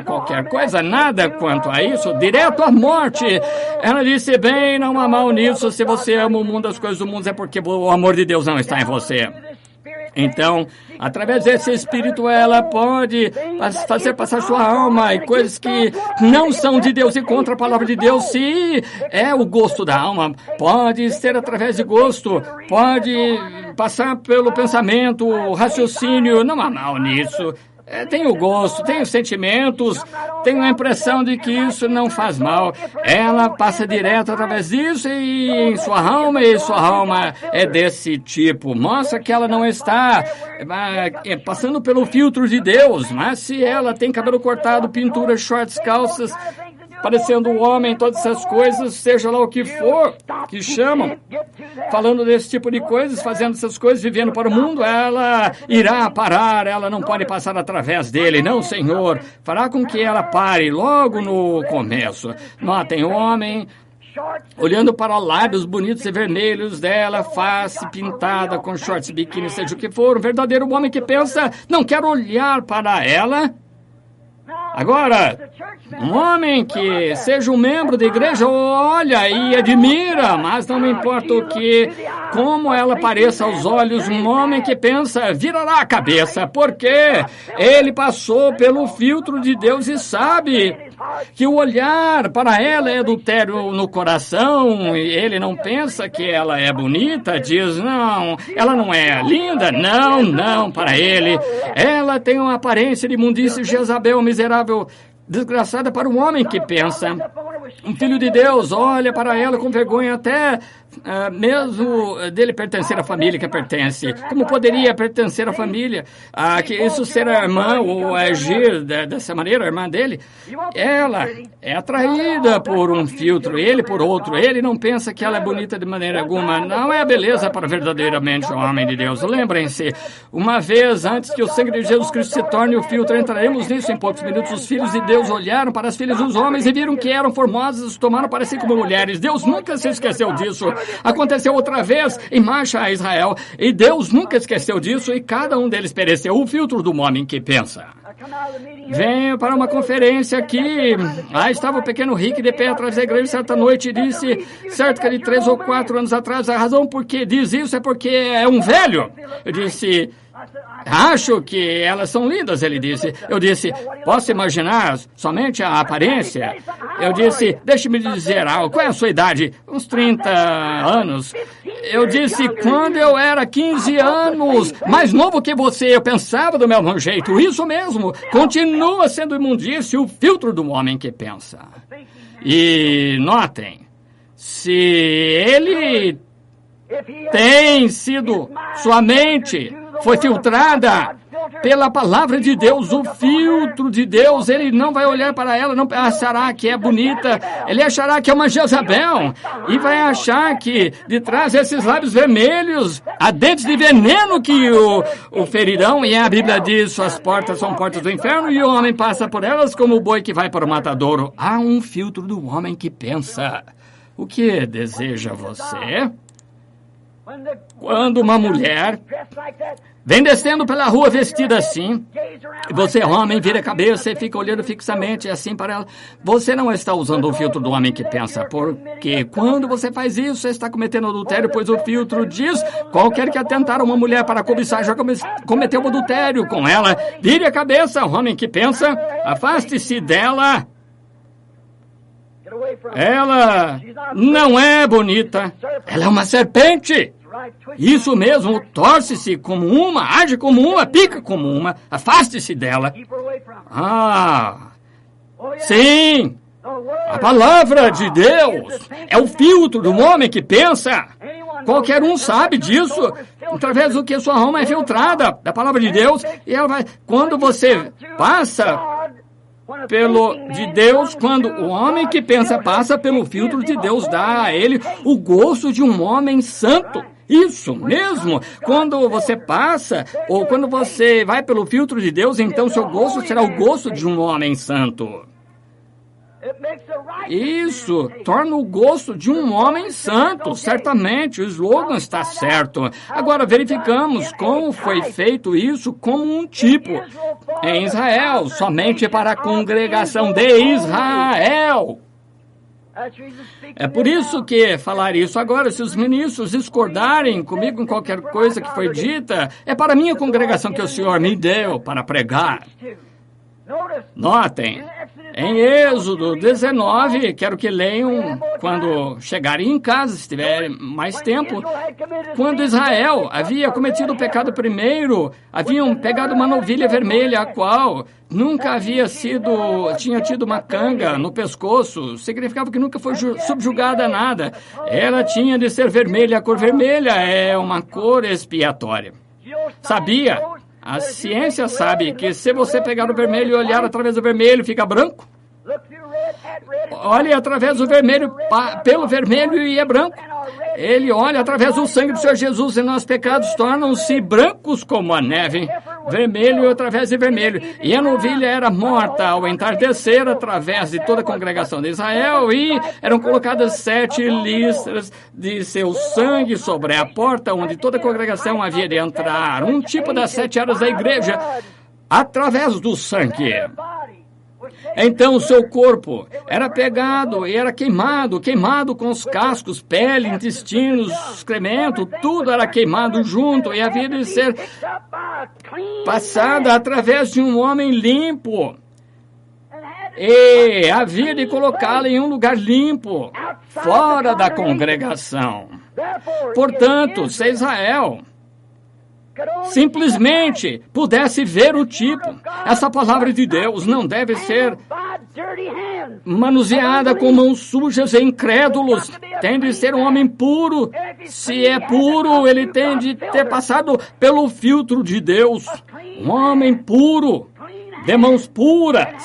qualquer coisa, nada quanto a isso, direto à morte. Ela disse, bem, não há mal nisso, se você ama o mundo, as coisas do mundo, é porque o amor de Deus não está em você. Então, através desse espírito, ela pode fazer passar sua alma e coisas que não são de Deus e contra a palavra de Deus, se é o gosto da alma. Pode ser através de gosto, pode passar pelo pensamento, o raciocínio, não há mal nisso. Tenho gosto, tenho sentimentos, tenho a impressão de que isso não faz mal. Ela passa direto através disso e sua alma é desse tipo. Mostra que ela não está passando pelo filtro de Deus, mas se ela tem cabelo cortado, pintura, shorts, calças, parecendo um homem, todas essas coisas, seja lá o que for, que chamam, falando desse tipo de coisas, fazendo essas coisas, vivendo para o mundo, ela irá parar, ela não pode passar através dele, não, Senhor, fará com que ela pare logo no começo. Notem, o homem olhando para lábios bonitos e vermelhos dela, face pintada com shorts, biquíni, seja o que for, um verdadeiro homem que pensa, não quero olhar para ela. Agora, um homem que seja um membro da igreja olha e admira, mas não me importa o que, como ela pareça aos olhos, um homem que pensa, virará a cabeça, porque ele passou pelo filtro de Deus e sabe que o olhar para ela é adultério no coração, e ele não pensa que ela é bonita, diz, não, ela não é linda, não, para ele, ela tem uma aparência de imundícia, Jezabel, miserável, desgraçada para um homem que pensa. Um filho de Deus olha para ela com vergonha até mesmo dele pertencer à família que pertence. Como poderia pertencer à família? Que isso ser a irmã ou agir dessa maneira, a irmã dele? Ela é atraída por um filtro, ele por outro. Ele não pensa que ela é bonita de maneira alguma. Não é a beleza para verdadeiramente o homem de Deus. Lembrem-se, uma vez antes que o sangue de Jesus Cristo se torne o filtro, entraremos nisso em poucos minutos. Os filhos de Deus olharam para as filhas dos homens e viram que eram formosas, tomaram para si como mulheres. Deus nunca se esqueceu disso. Aconteceu outra vez em marcha a Israel, e Deus nunca esqueceu disso, e cada um deles pereceu. O filtro do homem que pensa. Venho para uma conferência aqui. Lá estava o pequeno Rick de pé atrás da igreja certa noite e disse, cerca de 3 ou 4 anos atrás, a razão por que diz isso é porque é um velho. Eu disse, acho que elas são lindas, ele disse. Eu disse, posso imaginar somente a aparência? Eu disse, deixe-me dizer algo, qual é a sua idade? Uns 30 anos. Eu disse, quando eu era 15 anos, mais novo que você, eu pensava do mesmo jeito. Isso mesmo, continua sendo imundícia o filtro do homem que pensa. E notem, se ele tem sido, sua mente foi filtrada pela palavra de Deus, o filtro de Deus, ele não vai olhar para ela, não achará que é bonita, ele achará que é uma Jezabel, e vai achar que de trás desses lábios vermelhos há dentes de veneno que o ferirão, e a Bíblia diz, suas portas são portas do inferno, e o homem passa por elas como o boi que vai para o matadouro. Há um filtro do homem que pensa. O que deseja você? Quando uma mulher vem descendo pela rua vestida assim, e você, homem, vira a cabeça e fica olhando fixamente assim para ela, você não está usando o filtro do homem que pensa, porque quando você faz isso, você está cometendo adultério, pois o filtro diz, qualquer que atentar uma mulher para cobiçar já cometeu adultério com ela. Vire a cabeça, homem que pensa, afaste-se dela. Ela não é bonita, ela é uma serpente. Isso mesmo, torce-se como uma, age como uma, pica como uma, afaste-se dela. Sim, a palavra de Deus é o filtro do homem que pensa. Qualquer um sabe disso, através do que sua alma é filtrada da palavra de Deus. E ela vai, quando você passa de Deus, quando o homem que pensa passa pelo filtro de Deus, dá a ele o gosto de um homem santo. Isso mesmo, quando você passa, ou quando você vai pelo filtro de Deus, então seu gosto será o gosto de um homem santo. Isso torna o gosto de um homem santo, certamente, o slogan está certo. Agora verificamos como foi feito isso como um tipo em Israel, somente para a congregação de Israel. É por isso que falar isso agora, se os ministros discordarem comigo em qualquer coisa que foi dita, é para a minha congregação que o Senhor me deu para pregar. Notem, em Êxodo 19, quero que leiam quando chegarem em casa, se tiverem mais tempo, quando Israel havia cometido o pecado primeiro, haviam pegado uma novilha vermelha, a qual nunca tinha tido uma canga no pescoço, significava que nunca foi subjugada a nada. Ela tinha de ser vermelha, a cor vermelha é uma cor expiatória. Sabia? A ciência sabe que se você pegar o vermelho e olhar através do vermelho, fica branco. Olhe através do vermelho, pelo vermelho e é branco. Ele olha através do sangue do Senhor Jesus e nossos pecados tornam-se brancos como a neve, vermelho através de vermelho. E a novilha era morta ao entardecer através de toda a congregação de Israel e eram colocadas 7 listras de seu sangue sobre a porta onde toda a congregação havia de entrar. Um tipo das 7 áreas da igreja através do sangue. Então o seu corpo era pegado e era queimado com os cascos, pele, intestinos, excremento, tudo era queimado junto e havia de ser passada através de um homem limpo. E havia de colocá-la em um lugar limpo, fora da congregação. Portanto, se Israel simplesmente pudesse ver o tipo, essa palavra de Deus não deve ser manuseada com mãos sujas e incrédulos. Tem de ser um homem puro. Se é puro, ele tem de ter passado pelo filtro de Deus. Um homem puro, de mãos puras.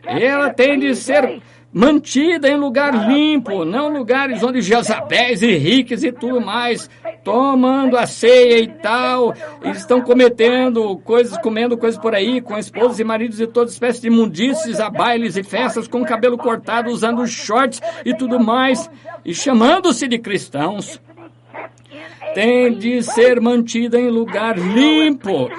Ela tem de ser mantida em lugar limpo, não lugares onde Jezabéis e riques e tudo mais, tomando a ceia e tal, estão comendo coisas por aí, com esposas e maridos de toda espécie de imundícies, a bailes e festas, com cabelo cortado, usando shorts e tudo mais, e chamando-se de cristãos. Tem de ser mantida em lugar limpo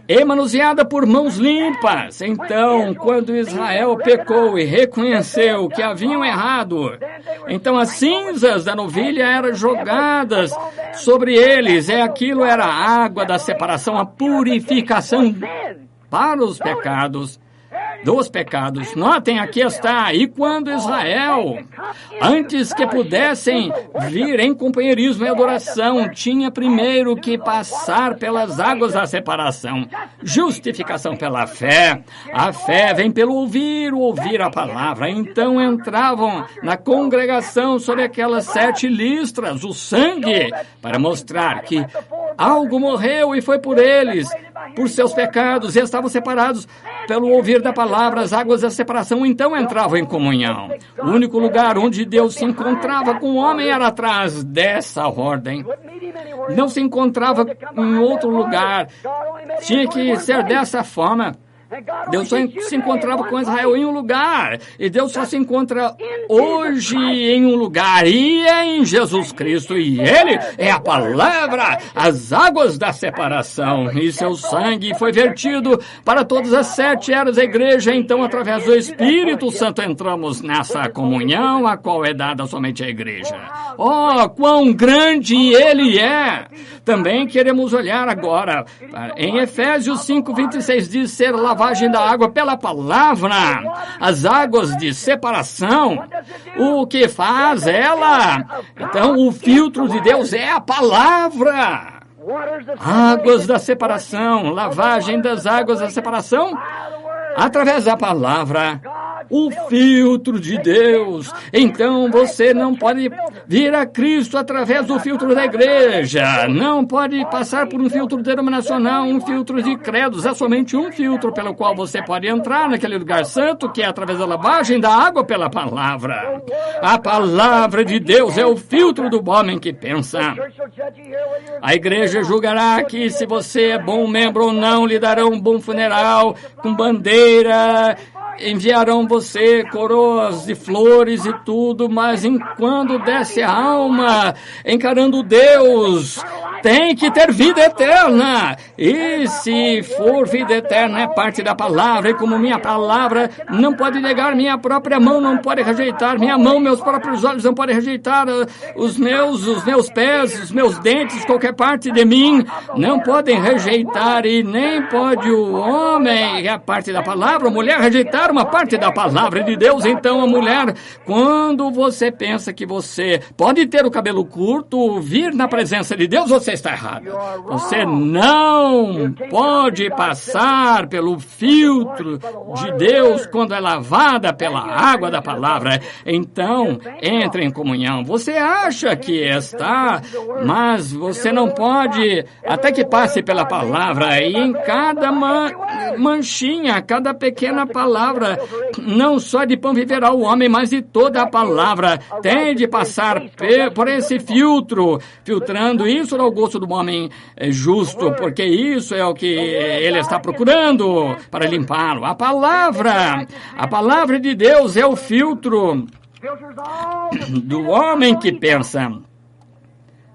e manuseada por mãos limpas. Então, quando Israel pecou e reconheceu que haviam errado, então as cinzas da novilha eram jogadas sobre eles, e aquilo era a água da separação, a purificação para os pecados. Dos pecados. Notem, aqui está. E quando Israel, antes que pudessem vir em companheirismo e adoração, tinha primeiro que passar pelas águas da separação. Justificação pela fé. A fé vem pelo ouvir a palavra. Então entravam na congregação sobre aquelas 7 listras, o sangue, para mostrar que algo morreu e foi por eles, por seus pecados, e estavam separados pelo ouvir da palavra, as águas da separação, então entravam em comunhão. O único lugar onde Deus se encontrava com o homem era atrás dessa ordem. Não se encontrava em outro lugar. Tinha que ser dessa forma. Deus só se encontrava com Israel em um lugar, e Deus só se encontra hoje em um lugar, e é em Jesus Cristo, e Ele é a palavra, as águas da separação, e seu sangue foi vertido para todas as 7 eras da igreja. Então, através do Espírito Santo, entramos nessa comunhão, a qual é dada somente à igreja. Oh, quão grande Ele é! Também queremos olhar agora, em Efésios 5:26, diz ser lavagem da água pela palavra, as águas de separação. O que faz ela? Então, o filtro de Deus é a palavra. Águas da separação, lavagem das águas da separação, através da palavra. O filtro de Deus. Então você não pode vir a Cristo através do filtro da igreja. Não pode passar por um filtro denominacional, um filtro de credos. Há somente um filtro pelo qual você pode entrar naquele lugar santo, que é através da lavagem da água pela palavra. A palavra de Deus é o filtro do homem que pensa. A igreja julgará que se você é bom membro ou não, lhe darão um bom funeral com bandeira, enviarão você coroas de flores e tudo, mas enquanto desce a alma, encarando Deus, tem que ter vida eterna. E se for vida eterna, é parte da palavra, e como minha palavra não pode negar, minha própria mão não pode rejeitar, minha mão, meus próprios olhos não podem rejeitar, os meus pés, os meus dentes, qualquer parte de mim, não podem rejeitar, e nem pode o homem, a parte da palavra, a mulher rejeitar uma parte da palavra de Deus. Então a mulher, quando você pensa que você pode ter o cabelo curto, vir na presença de Deus, você está errado. Você não pode passar pelo filtro de Deus quando é lavada pela água da palavra. Então, entre em comunhão. Você acha que está, mas você não pode, até que passe pela palavra. E em cada manchinha, cada pequena palavra, não só de pão viverá o homem, mas de toda a palavra. Tem de passar por esse filtro, filtrando isso ao gosto do homem justo, porque isso é o que ele está procurando para limpá-lo. A palavra de Deus é o filtro do homem que pensa.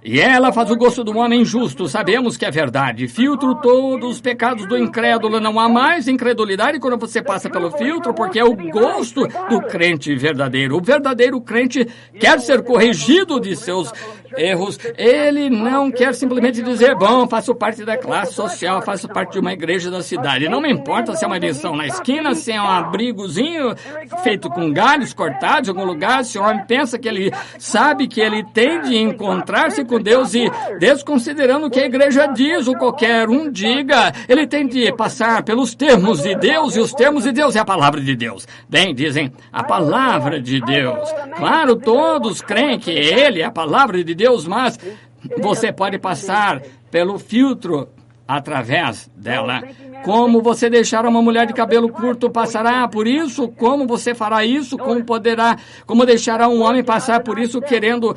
E ela faz o gosto do homem justo, sabemos que é verdade. Filtro todos os pecados do incrédulo, não há mais incredulidade quando você passa pelo filtro, porque é o gosto do crente verdadeiro. O verdadeiro crente quer ser corrigido de seus erros. Ele não quer simplesmente dizer, bom, faço parte da classe social, faço parte de uma igreja da cidade. Não me importa se é uma lição na esquina, se é um abrigozinho feito com galhos cortados em algum lugar, se o homem pensa que ele sabe que ele tem de encontrar-se com Deus e, desconsiderando o que a igreja diz, ou qualquer um diga, ele tem de passar pelos termos de Deus, e os termos de Deus é a palavra de Deus. Bem, dizem, a palavra de Deus. Claro, todos creem que ele é a palavra de Deus, mas você pode passar pelo filtro através dela. Como você deixar uma mulher de cabelo curto passará por isso? Como você fará isso? Como deixará um homem passar por isso querendo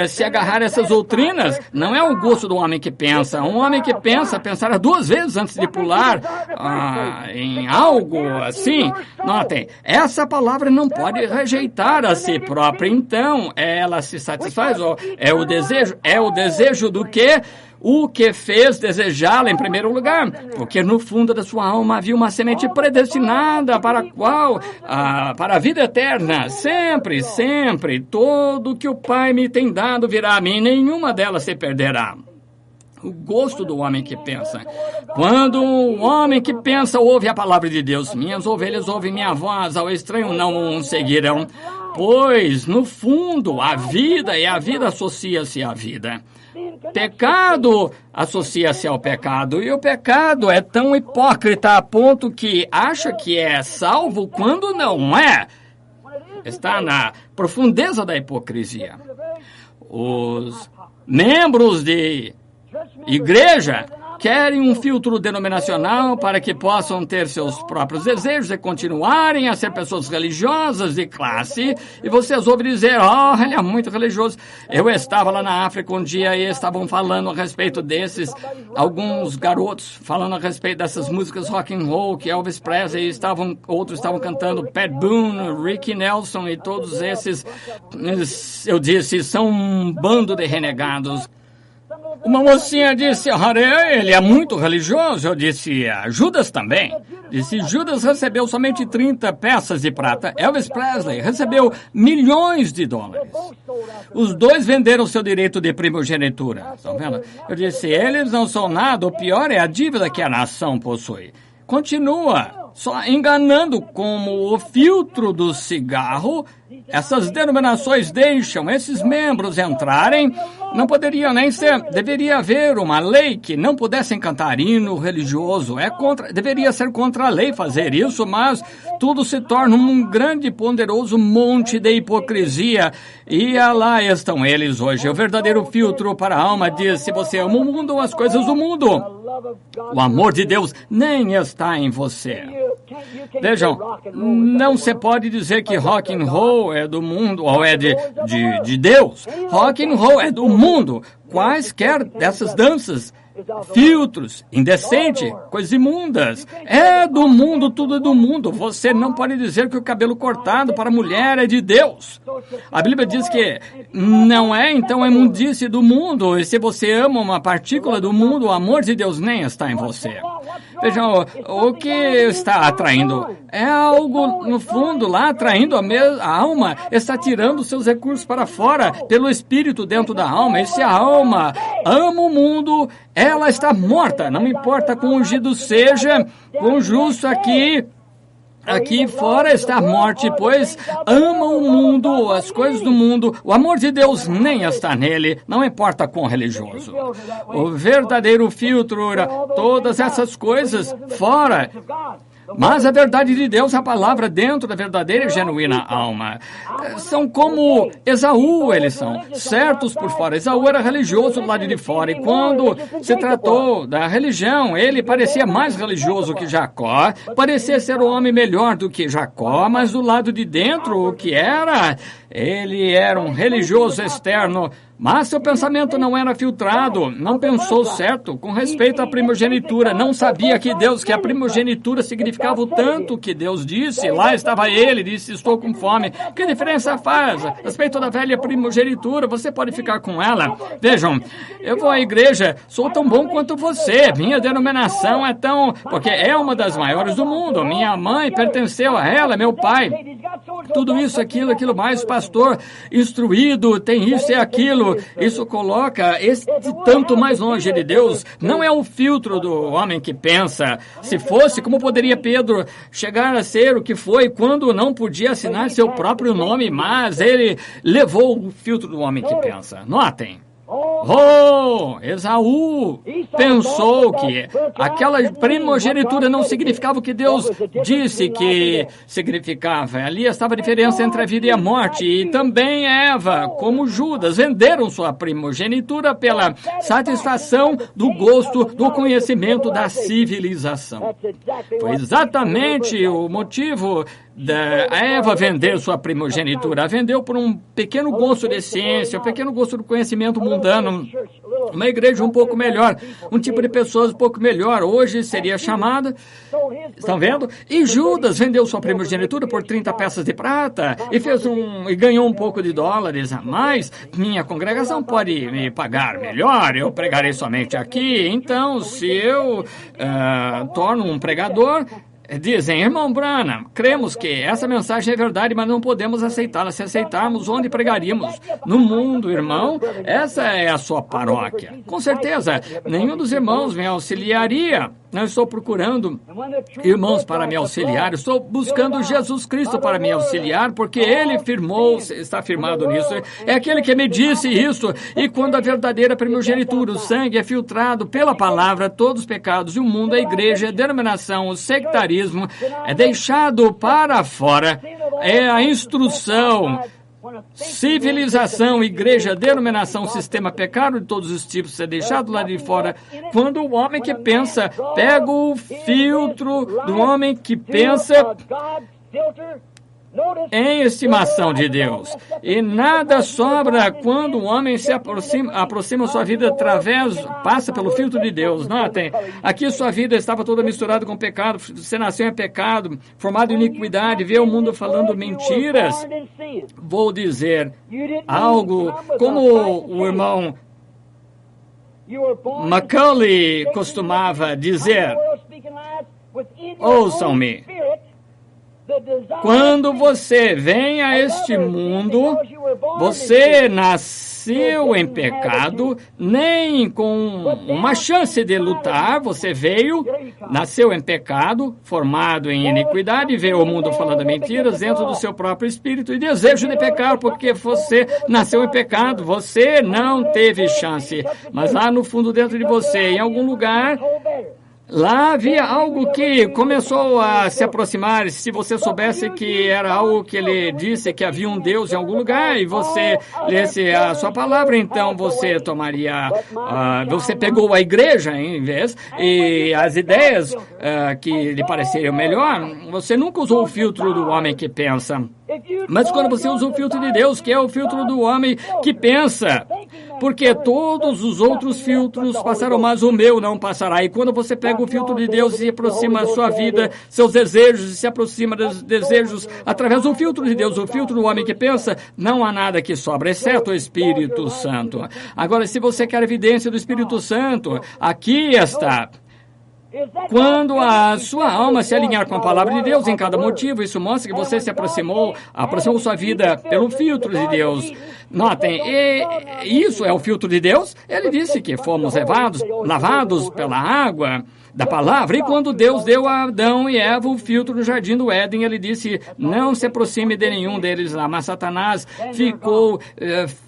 se agarrar a essas doutrinas? Não é o gosto do homem que pensa. Um homem que pensa, pensará 2 vezes antes de pular em algo assim. Notem, essa palavra não pode rejeitar a si própria. Então, ela se satisfaz. É o desejo do quê? O que fez desejá-la em primeiro lugar, porque no fundo da sua alma havia uma semente predestinada para a vida eterna. Sempre, sempre, todo que o Pai me tem dado virá a mim, nenhuma delas se perderá. O gosto do homem que pensa. Quando o homem que pensa ouve a palavra de Deus, minhas ovelhas ouvem minha voz, ao estranho não seguirão, pois no fundo a vida e a vida associa-se à vida. Pecado associa-se ao pecado, e o pecado é tão hipócrita a ponto que acha que é salvo quando não é. Está na profundeza da hipocrisia. Os membros de igreja querem um filtro denominacional para que possam ter seus próprios desejos e continuarem a ser pessoas religiosas de classe. E vocês ouvem dizer, ele é muito religioso. Eu estava lá na África um dia e estavam falando a respeito desses, alguns garotos falando a respeito dessas músicas rock and roll que Elvis Presley, outros estavam cantando Pat Boone, Ricky Nelson e todos esses. Eu disse, são um bando de renegados. Uma mocinha disse, ele é muito religioso. Eu disse, Judas também. Disse, Judas recebeu somente 30 peças de prata. Elvis Presley recebeu milhões de dólares. Os dois venderam seu direito de primogenitura. Estão vendo? Eu disse, eles não são nada. O pior é a dívida que a nação possui. Continua só enganando como o filtro do cigarro essas denominações deixam esses membros entrarem, não poderia nem ser, deveria haver uma lei que não pudessem cantar hino religioso. Deveria ser contra a lei fazer isso, mas tudo se torna um grande e ponderoso monte de hipocrisia. E lá estão eles hoje. O verdadeiro filtro para a alma diz: se você ama o mundo, as coisas do mundo, o amor de Deus nem está em você. Vejam, não se pode dizer que rock and roll é do mundo ou é de Deus. Rock and roll é do mundo. Quaisquer dessas danças, filtros, indecente, coisas imundas. É do mundo, tudo é do mundo. Você não pode dizer que o cabelo cortado para a mulher é de Deus. A Bíblia diz que não é, então é imundície do mundo. E se você ama uma partícula do mundo, o amor de Deus nem está em você. Vejam, o que está atraindo é algo, no fundo, lá atraindo a alma, está tirando seus recursos para fora pelo espírito dentro da alma. E se a alma ama o mundo, ela está morta. Não importa quão ungido seja, quão justo aqui fora está a morte, pois ama o mundo, as coisas do mundo. O amor de Deus nem está nele, não importa quão religioso. O verdadeiro filtro, todas essas coisas fora. Mas a verdade de Deus, a palavra dentro da verdadeira e genuína alma. São como Esaú, eles são certos por fora. Esaú era religioso do lado de fora, e quando se tratou da religião, ele parecia mais religioso que Jacó, parecia ser um homem melhor do que Jacó, mas do lado de dentro, o que era? Ele era um religioso externo, mas seu pensamento não era filtrado, não pensou certo com respeito à primogenitura, não sabia que a primogenitura significava o tanto que Deus disse. Lá estava ele, disse: estou com fome. Que diferença faz? A respeito da velha primogenitura, você pode ficar com ela. Vejam, eu vou à igreja, sou tão bom quanto você, minha denominação é tão... porque é uma das maiores do mundo, minha mãe pertenceu a ela, meu pai. Tudo isso, aquilo mais, pastor instruído, tem isso e aquilo. Isso coloca esse tanto mais longe de Deus. Não é o filtro do homem que pensa. Se fosse, como poderia Pedro chegar a ser o que foi quando não podia assinar seu próprio nome, mas ele levou o filtro do homem que pensa. Notem. Esaú pensou que aquela primogenitura não significava o que Deus disse que significava. Ali estava a diferença entre a vida e a morte. E também Eva, como Judas, venderam sua primogenitura pela satisfação do gosto, do conhecimento, da civilização. Foi exatamente o motivo da Eva vender sua primogenitura. A vendeu por um pequeno gosto de ciência, um pequeno gosto do conhecimento mundano. Uma igreja um pouco melhor, um tipo de pessoas um pouco melhor, hoje seria chamada. Estão vendo? E Judas vendeu sua primogenitura por 30 peças de prata e ganhou um pouco de dólares a mais. Minha congregação pode me pagar melhor, eu pregarei somente aqui. Então, se eu torno um pregador, dizem: irmão Branham, cremos que essa mensagem é verdade, mas não podemos aceitá-la. Se aceitarmos, onde pregaríamos? No mundo, irmão? Essa é a sua paróquia. Com certeza, nenhum dos irmãos me auxiliaria. Não estou procurando irmãos para me auxiliar, estou buscando Jesus Cristo para me auxiliar, porque Ele está firmado nisso. É aquele que me disse isso. E quando a verdadeira primogenitura, o sangue, é filtrado pela palavra, todos os pecados, e o mundo, a igreja, a denominação, o sectarismo, é deixado para fora. É a instrução, civilização, igreja, denominação, sistema, pecado de todos os tipos é deixado lá de fora. Quando o homem que pensa pega o filtro do homem que pensa em estimação de Deus. E nada sobra quando o homem se aproxima sua vida passa pelo filtro de Deus. Notem, aqui sua vida estava toda misturada com pecado, você nasceu em pecado, formado em iniquidade, vê o mundo falando mentiras. Vou dizer algo como o irmão Macaulay costumava dizer. Ouçam-me. Quando você vem a este mundo, você nasceu nasceu em pecado, nem com uma chance de lutar. Você veio, nasceu em pecado, formado em iniquidade, veio ao mundo falando mentiras dentro do seu próprio espírito e desejo de pecar, porque você nasceu em pecado. Você não teve chance, mas lá no fundo, dentro de você, em algum lugar, lá havia algo que começou a se aproximar. Se você soubesse que era algo que ele disse, que havia um Deus em algum lugar, e você lesse a sua palavra, então você tomaria, você pegou a igreja em vez, e as ideias que lhe pareceriam melhor. Você nunca usou o filtro do homem que pensa. Mas quando você usa o filtro de Deus, que é o filtro do homem que pensa, porque todos os outros filtros passaram, mas o meu não passará. E quando você pega o filtro de Deus e se aproxima da sua vida, seus desejos, e se aproxima dos desejos através do filtro de Deus, o filtro do homem que pensa, não há nada que sobra, exceto o Espírito Santo. Agora, se você quer evidência do Espírito Santo, aqui está. Quando a sua alma se alinhar com a palavra de Deus em cada motivo, isso mostra que você se aproximou sua vida pelo filtro de Deus. Notem, isso é o filtro de Deus. Ele disse que fomos lavados pela água da palavra, e quando Deus deu a Adão e Eva o filtro no jardim do Éden, ele disse, não se aproxime de nenhum deles lá, mas Satanás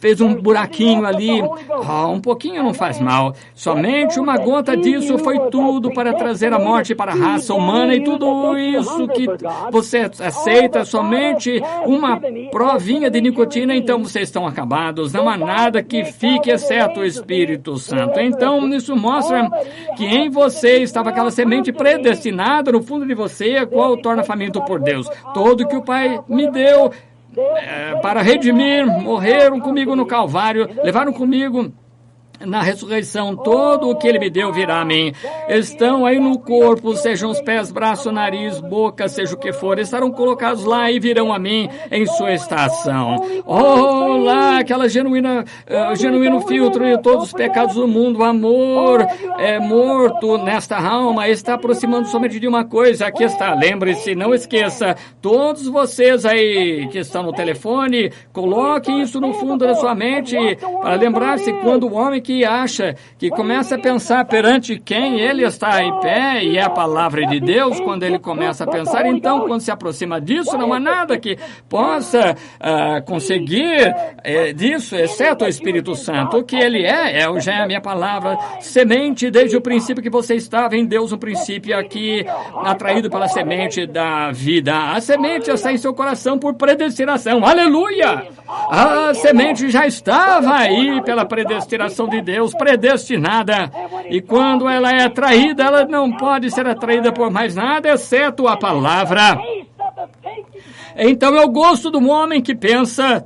fez um buraquinho ali, um pouquinho não faz mal, somente uma gota disso foi tudo para trazer a morte para a raça humana, e tudo isso que você aceita, somente uma provinha de nicotina, então vocês estão acabados, não há nada que fique exceto o Espírito Santo. Então isso mostra que em você estava aquela semente predestinada no fundo de você, a qual torna faminto por Deus. Todo que o Pai me deu para redimir, morreram comigo no Calvário, levaram comigo na ressurreição, todo o que ele me deu virá a mim. Estão aí no corpo, sejam os pés, braço, nariz, boca, seja o que for, estarão colocados lá e virão a mim em sua estação. Oh, lá, aquela genuíno filtro de todos os pecados do mundo, o amor é morto nesta alma, está aproximando somente de uma coisa, aqui está, lembre-se, não esqueça, todos vocês aí que estão no telefone, coloquem isso no fundo da sua mente, para lembrar-se quando o homem que acha, que começa a pensar perante quem ele está em pé, e é a palavra de Deus, quando ele começa a pensar, então, quando se aproxima disso, não há nada que possa conseguir disso, exceto o Espírito Santo. O que ele já é a minha palavra, semente desde o princípio que você estava em Deus, no princípio aqui, atraído pela semente da vida. A semente está em seu coração por predestinação. Aleluia! A semente já estava aí pela predestinação de Deus, predestinada. E quando ela é atraída, ela não pode ser atraída por mais nada, exceto a palavra. Então é o gosto do homem que pensa,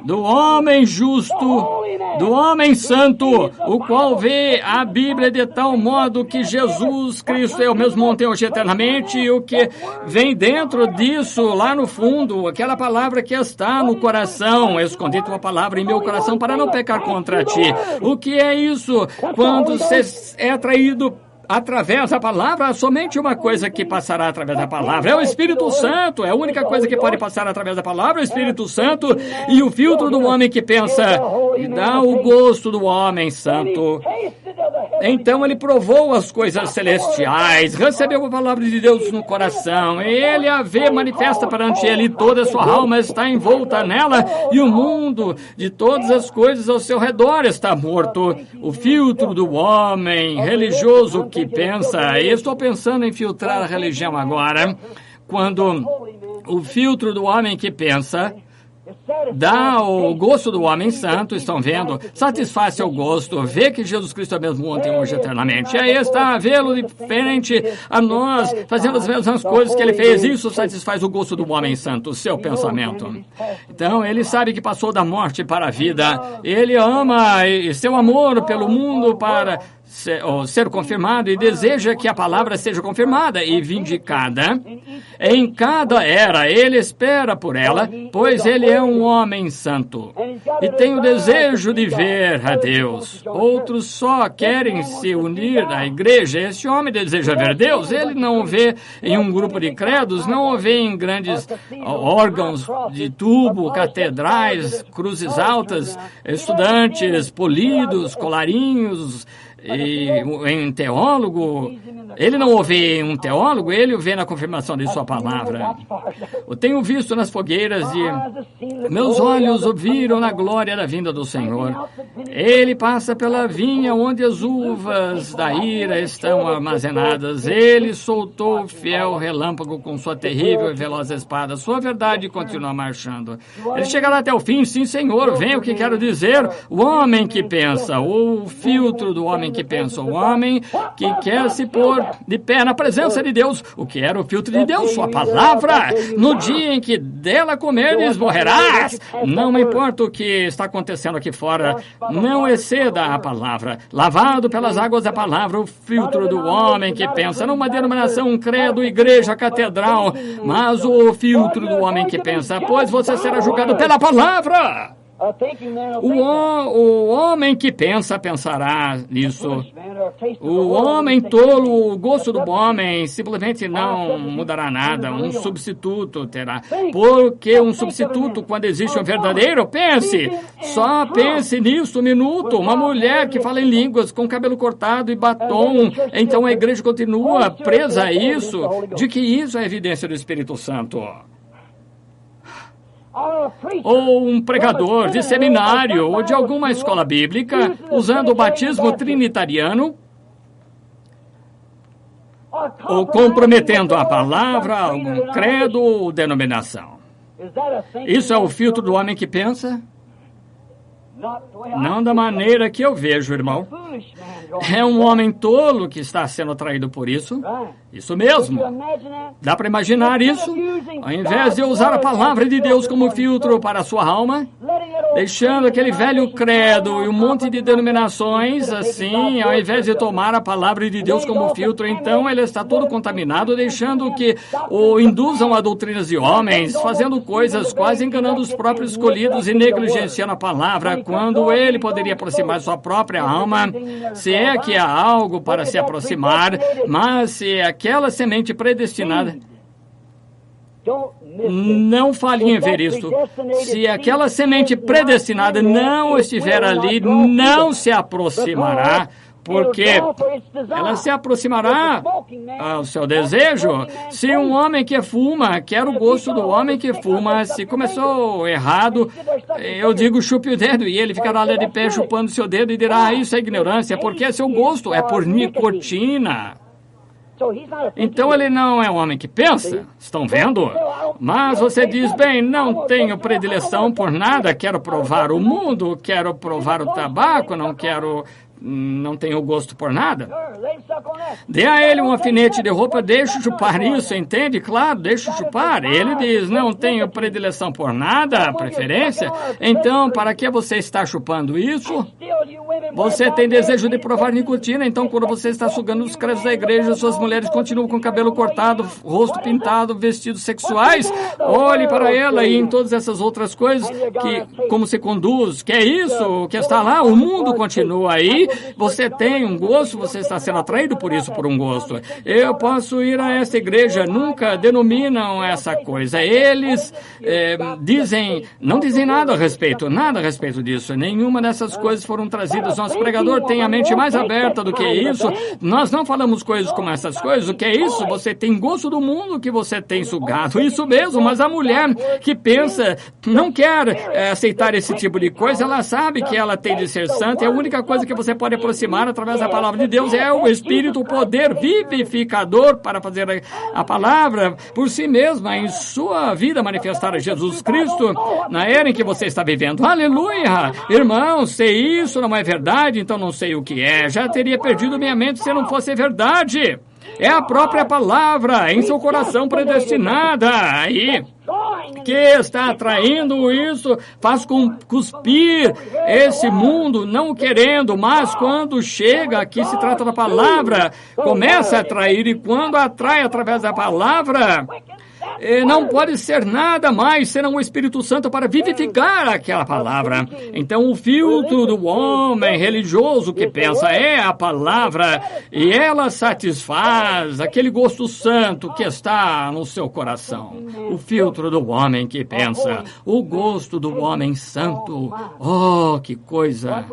do homem justo, do homem santo, o qual vê a Bíblia de tal modo que Jesus Cristo é o mesmo ontem, hoje, eternamente, e o que vem dentro disso, lá no fundo, aquela palavra que está no coração, escondi tua palavra em meu coração para não pecar contra ti. O que é isso? Quando você é atraído através da palavra, há somente uma coisa que passará através da palavra, é o Espírito Santo, é a única coisa que pode passar através da palavra, é o Espírito Santo, e o filtro do homem que pensa, e dá o gosto do homem santo. Então ele provou as coisas celestiais, recebeu a palavra de Deus no coração, ele a vê manifesta perante ele, toda a sua alma está envolta nela, e o mundo de todas as coisas ao seu redor está morto. O filtro do homem religioso que pensa, e estou pensando em filtrar a religião agora, quando o filtro do homem que pensa dá o gosto do homem santo, estão vendo? Satisfaz seu gosto, vê que Jesus Cristo é mesmo ontem, hoje, eternamente. E aí está, vê-lo diferente a nós, fazendo as mesmas coisas que ele fez. Isso satisfaz o gosto do homem santo, o seu pensamento. Então, ele sabe que passou da morte para a vida. Ele ama, e seu amor pelo mundo para ser confirmado e deseja que a palavra seja confirmada e vindicada. Em cada era, ele espera por ela, pois ele é um homem santo e tem o desejo de ver a Deus. Outros só querem se unir à igreja. Esse homem deseja ver Deus. Ele não o vê em um grupo de credos, não o vê em grandes órgãos de tubo, catedrais, cruzes altas, estudantes polidos, colarinhos, e em teólogo. Ele não o vê em um teólogo, ele o vê na confirmação de sua palavra. Eu tenho visto nas fogueiras e meus olhos o viram na glória da vinda do Senhor. Ele passa pela vinha onde as uvas da ira estão armazenadas. Ele soltou o fiel relâmpago com sua terrível e veloz espada. Sua verdade continua marchando. Ele chegará até o fim. Sim, Senhor, vem o que quero dizer. O homem que pensa, o filtro do homem que pensa, o homem que quer se pôr de pé na presença de Deus. O que era o filtro de Deus? Sua palavra. No dia em que dela comeres, morrerás. Não importa o que está acontecendo aqui fora, não exceda a palavra. Lavado pelas águas da palavra, o filtro do homem que pensa, não uma denominação, um credo, igreja, catedral, mas o filtro do homem que pensa, pois você será julgado pela palavra. O homem que pensa, pensará nisso. O homem tolo, o gosto do homem simplesmente não mudará nada. Um substituto terá. Porque um substituto, quando existe um verdadeiro, só pense nisso um minuto. Uma mulher que fala em línguas com cabelo cortado e batom, então a igreja continua presa a isso, de que isso é evidência do Espírito Santo. Ou um pregador de seminário ou de alguma escola bíblica usando o batismo trinitariano ou comprometendo a palavra, algum credo ou denominação. Isso é o filtro do homem que pensa? Não da maneira que eu vejo, irmão. É um homem tolo que está sendo atraído por isso. Isso mesmo. Dá para imaginar isso? Ao invés de usar a palavra de Deus como filtro para a sua alma, deixando aquele velho credo e um monte de denominações, assim, ao invés de tomar a palavra de Deus como filtro, então ele está todo contaminado, deixando que o induzam a doutrinas de homens, fazendo coisas, quase enganando os próprios escolhidos e negligenciando a palavra, quando ele poderia aproximar sua própria alma, se é que há algo para se aproximar, mas se aquela semente predestinada... Não falhe em ver isto. Se aquela semente predestinada não estiver ali, não se aproximará, porque ela se aproximará ao seu desejo. Se um homem que fuma quer o gosto do homem que fuma, se começou errado, eu digo chupe o dedo, e ele ficará ali de pé chupando seu dedo e dirá, isso é ignorância, porque seu gosto é por nicotina. Então ele não é um homem que pensa, estão vendo? Mas você diz, bem, não tenho predileção por nada, quero provar o mundo, quero provar o tabaco, não tenho gosto por nada. Dê a ele um alfinete de roupa, deixe chupar isso, entende? Claro, deixe chupar. Ele diz, não tenho predileção por nada, preferência. Então, para que você está chupando isso? Você tem desejo de provar nicotina, então quando você está sugando os credos da igreja, suas mulheres continuam com cabelo cortado, rosto pintado, vestidos sexuais. Olhe para ela e em todas essas outras coisas, como se conduz, que é isso, que está lá, o mundo continua aí. Você tem um gosto, você está sendo atraído por isso, por um gosto. Eu posso ir a essa igreja, nunca denominam essa coisa. Eles não dizem nada a respeito disso. Nenhuma dessas coisas foram trazidas. Nosso pregador tem a mente mais aberta do que isso. Nós não falamos coisas como essas coisas. O que é isso? Você tem gosto do mundo que você tem sugado. Isso mesmo, mas a mulher que pensa, não quer aceitar esse tipo de coisa, ela sabe que ela tem de ser santa. É a única coisa que você pode aproximar através da palavra de Deus é o Espírito, o poder vivificador para fazer a palavra por si mesma em sua vida manifestar a Jesus Cristo na era em que você está vivendo. Aleluia! Irmão, se isso não é verdade, então não sei o que é. Já teria perdido minha mente se não fosse verdade. É a própria palavra em seu coração predestinada. Aí, que está atraindo isso, faz cuspir esse mundo, não querendo, mas quando chega aqui, se trata da palavra, começa a atrair, e quando atrai através da palavra, não pode ser nada mais senão o Espírito Santo para vivificar aquela palavra. Então o filtro do homem religioso que pensa é a palavra, e ela satisfaz aquele gosto santo que está no seu coração. O filtro do homem que pensa, o gosto do homem santo. Oh, que coisa!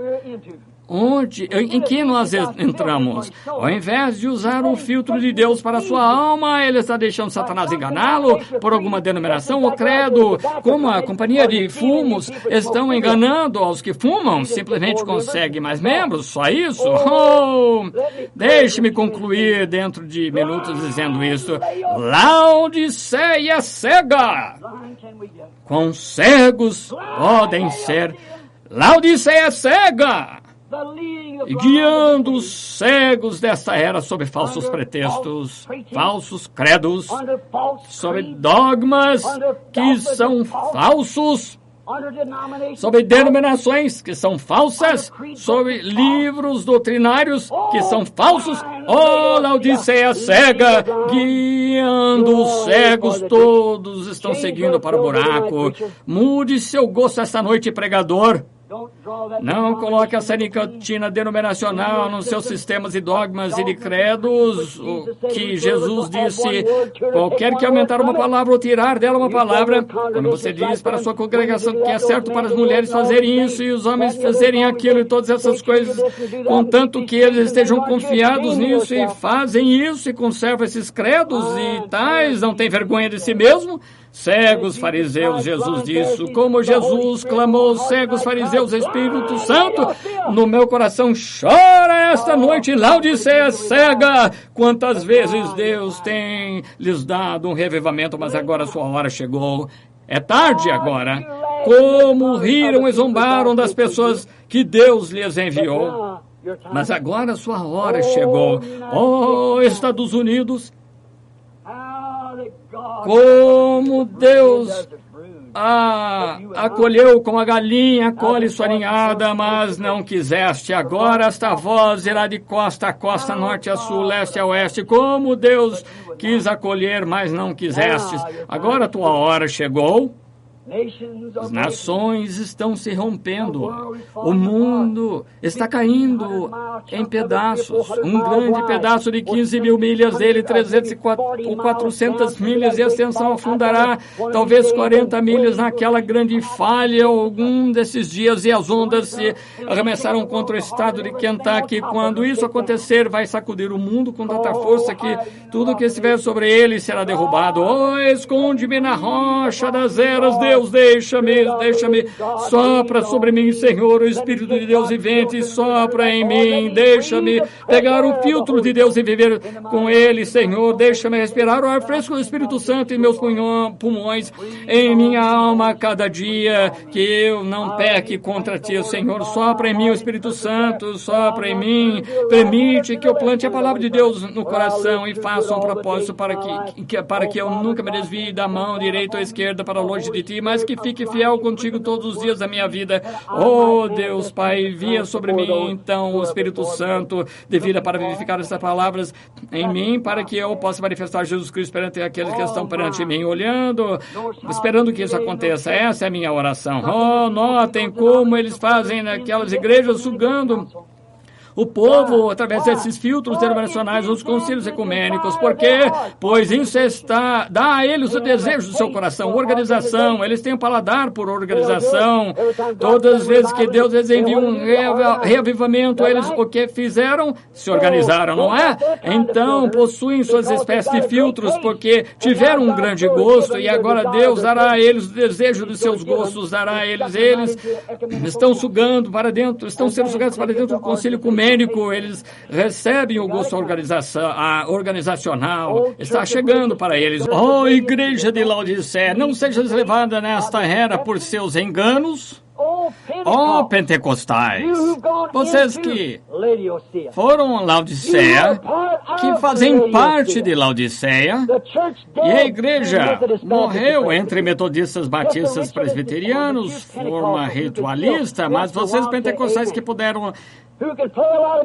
Em que nós entramos? Ao invés de usar o filtro de Deus para a sua alma, ele está deixando Satanás enganá-lo por alguma denominação ou credo, como a companhia de fumos estão enganando aos que fumam, simplesmente consegue mais membros, só isso? Oh, deixe-me concluir dentro de minutos dizendo isso. Laodiceia cega! Quão cegos podem ser? Laodiceia cega! E guiando os cegos desta era sob falsos pretextos, falsos credos, sob dogmas que são falsos, sobre denominações que são falsas, sobre livros doutrinários que são falsos. Oh, Laodiceia cega, guiando os cegos, todos estão seguindo para o buraco. Mude seu gosto esta noite, pregador. Não coloque essa nicotina denominacional nos seus sistemas e dogmas e de credos, o que Jesus disse, qualquer que aumentar uma palavra ou tirar dela uma palavra, quando você diz para a sua congregação que é certo para as mulheres fazerem isso e os homens fazerem aquilo e todas essas coisas, contanto que eles estejam confiados nisso e fazem isso e conservam esses credos e tais, não tem vergonha de si mesmo? Cegos fariseus, Jesus disse, como Jesus clamou, cegos fariseus, Espírito Santo, no meu coração chora esta noite, Laodiceia cega. Quantas vezes Deus tem lhes dado um revivamento, mas agora a sua hora chegou. É tarde agora. Como riram e zombaram das pessoas que Deus lhes enviou. Mas agora a sua hora chegou. Oh, Estados Unidos, como Deus acolheu como a galinha acolhe sua ninhada, mas não quiseste. Agora esta voz irá de costa a costa, norte a sul, leste a oeste, como Deus quis acolher, mas não quisestes. Agora a tua hora chegou. As nações estão se rompendo. O mundo está caindo em pedaços. Um grande pedaço de 15 mil milhas dele, 300 ou 400 milhas de extensão afundará. Talvez 40 milhas naquela grande falha algum desses dias, e as ondas se arremessaram contra o estado de Kentucky. Quando isso acontecer, vai sacudir o mundo com tanta força que tudo que estiver sobre ele será derrubado. Oh, esconde-me na rocha das eras, Deus. Deixa-me, sopra sobre mim, Senhor, o Espírito de Deus vivente, sopra em mim, deixa-me pegar o filtro de Deus e viver com ele, Senhor, deixa-me respirar o ar fresco do Espírito Santo em meus pulmões, em minha alma cada dia, que eu não peque contra ti, Senhor, sopra em mim o Espírito Santo, sopra em mim, permite que eu plante a palavra de Deus no coração e faça um propósito para que eu nunca me desvie da mão direita ou esquerda para longe de ti, mas que fique fiel contigo todos os dias da minha vida. Oh, Deus, Pai, envia sobre mim, então, o Espírito Santo de vida para vivificar essas palavras em mim, para que eu possa manifestar Jesus Cristo perante aqueles que estão perante mim, olhando, esperando que isso aconteça. Essa é a minha oração. Oh, notem como eles fazem naquelas igrejas, sugando o povo, através desses filtros denominacionais, nos concílios ecumênicos. Por quê? Pois isso dá a eles o desejo do seu coração, organização. Eles têm um paladar por organização. Todas as vezes que Deus lhes envia um reavivamento, eles o que fizeram? Se organizaram, não é? Então, possuem suas espécies de filtros, porque tiveram um grande gosto, e agora Deus dará a eles o desejo dos seus gostos, dará a eles. Eles estão sugando para dentro, estão sendo sugados para dentro do concílio ecumênico. Eles recebem o gosto organizacional, está chegando para eles. Oh, igreja de Laodiceia, não sejas levada nesta era por seus enganos. Ó pentecostais, vocês que foram a Laodiceia, que fazem parte de Laodiceia, e a igreja morreu entre metodistas, batistas, presbiterianos, forma ritualista, mas vocês pentecostais que puderam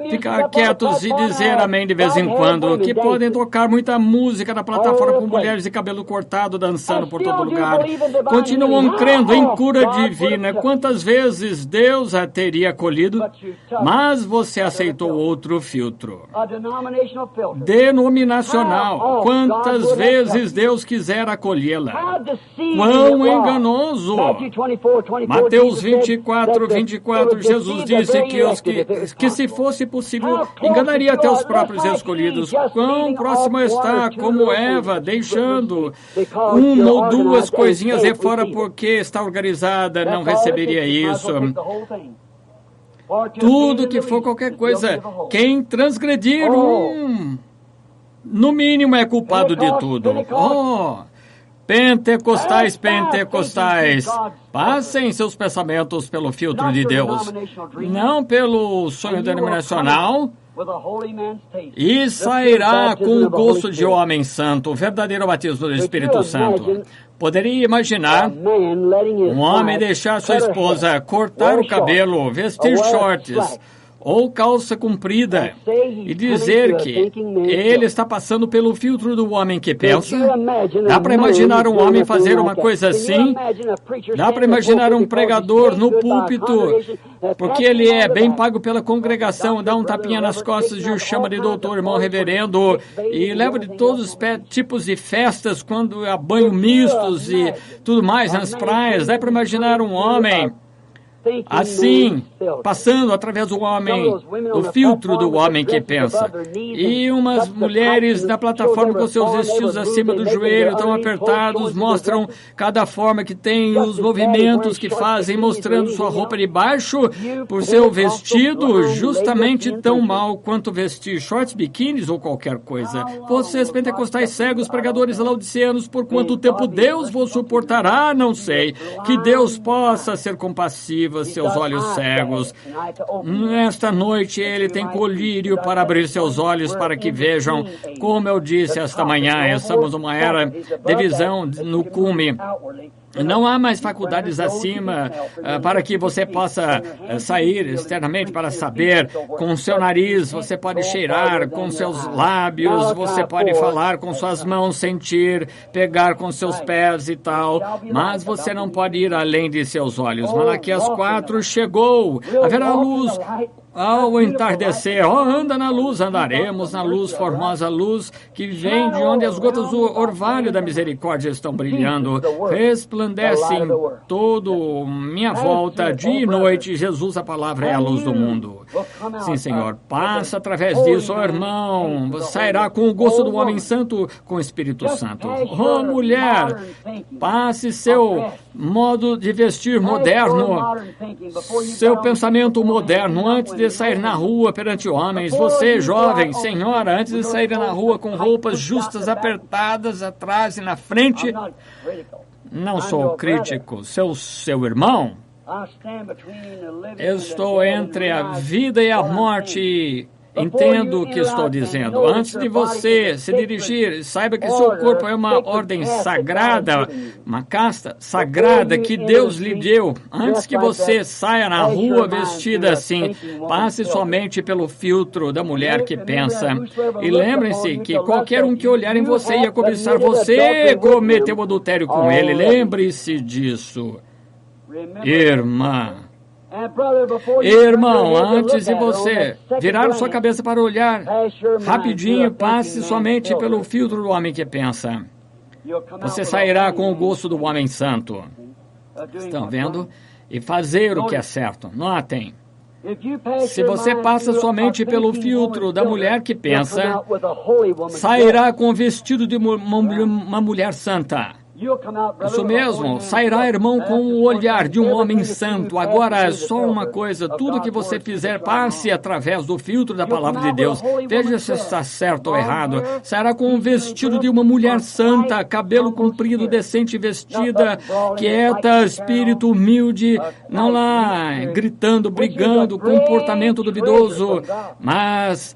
ficar quietos e dizer amém de vez em quando, que podem tocar muita música na plataforma com mulheres de cabelo cortado dançando por todo lugar, continuam crendo em cura divina. Quantas vezes Deus a teria acolhido, mas você aceitou outro filtro denominacional. Quantas vezes Deus quiser acolhê-la? Quão enganoso! Mateus 24, Jesus disse que se fosse possível, enganaria até os próprios escolhidos. Quão próximo está, como Eva, deixando uma ou duas coisinhas de fora porque está organizada, não receberia isso. Tudo que for qualquer coisa, quem transgredir no mínimo é culpado de tudo. Pentecostais, passem seus pensamentos pelo filtro de Deus, não pelo sonho denominacional, e sairá com o gosto de homem santo, o verdadeiro batismo do Espírito Santo. Poderia imaginar um homem deixar sua esposa cortar o cabelo, vestir shorts ou calça comprida e dizer que ele está passando pelo filtro do homem que pensa? Dá para imaginar um homem fazer uma coisa assim? Dá para imaginar um pregador no púlpito, porque ele é bem pago pela congregação, dá um tapinha nas costas e o chama de doutor, irmão, reverendo, e leva de todos os tipos de festas, quando há banho mistos e tudo mais nas praias? Dá para imaginar um homem assim, passando através do homem, do filtro do homem que pensa. E umas mulheres na plataforma com seus vestidos acima do joelho, tão apertados, mostram cada forma que tem, os movimentos que fazem, mostrando sua roupa de baixo por seu vestido, justamente tão mal quanto vestir shorts, biquínis ou qualquer coisa. Vocês pentecostais cegos, pregadores laodiceanos, por quanto tempo Deus vos suportará? Não sei. Que Deus possa ser compassivo seus olhos cegos. Nesta noite ele tem colírio para abrir seus olhos para que vejam. Como eu disse esta manhã, estamos numa era de visão no cume. Não há mais faculdades acima para que você possa sair externamente para saber. Com o seu nariz, você pode cheirar, com seus lábios, você pode falar com suas mãos, sentir, pegar com seus pés e tal, mas você não pode ir além de seus olhos. Malaquias 4 chegou, haverá luz ao entardecer. Anda na luz, andaremos na luz, formosa luz que vem de onde as gotas do orvalho da misericórdia estão brilhando, resplandecem todo minha volta, dia e noite. Jesus, a palavra, é a luz do mundo. Sim, Senhor, passa através disso, irmão, sairá com o gosto do homem santo, com o Espírito Santo. Mulher, passe seu modo de vestir moderno, seu pensamento moderno, antes de sair na rua perante homens. Você, jovem, senhora, antes de sair na rua com roupas justas, apertadas atrás e na frente. Não sou crítico, seu irmão. Eu estou entre a vida e a morte. Entendo o que estou dizendo. Antes de você se dirigir, saiba que seu corpo é uma ordem sagrada, uma casta sagrada que Deus lhe deu. Antes que você saia na rua vestida assim, passe somente pelo filtro da mulher que pensa. E lembrem-se que qualquer um que olhar em você e a cobiçar você, cometeu adultério com ele. Lembre-se disso. Irmã. Irmão, antes de você virar sua cabeça para olhar, rapidinho, passe somente pelo filtro do homem que pensa. Você sairá com o gosto do homem santo. Estão vendo? E fazer o que é certo. Notem. Se você passa somente pelo filtro da mulher que pensa, sairá com o vestido de uma mulher santa. Isso mesmo, sairá, irmão, com o olhar de um homem santo. Agora, só uma coisa, tudo que você fizer, passe através do filtro da palavra de Deus. Veja se está certo ou errado. Sairá com um vestido de uma mulher santa, cabelo comprido, decente vestida, quieta, espírito humilde, não lá gritando, brigando, comportamento duvidoso, mas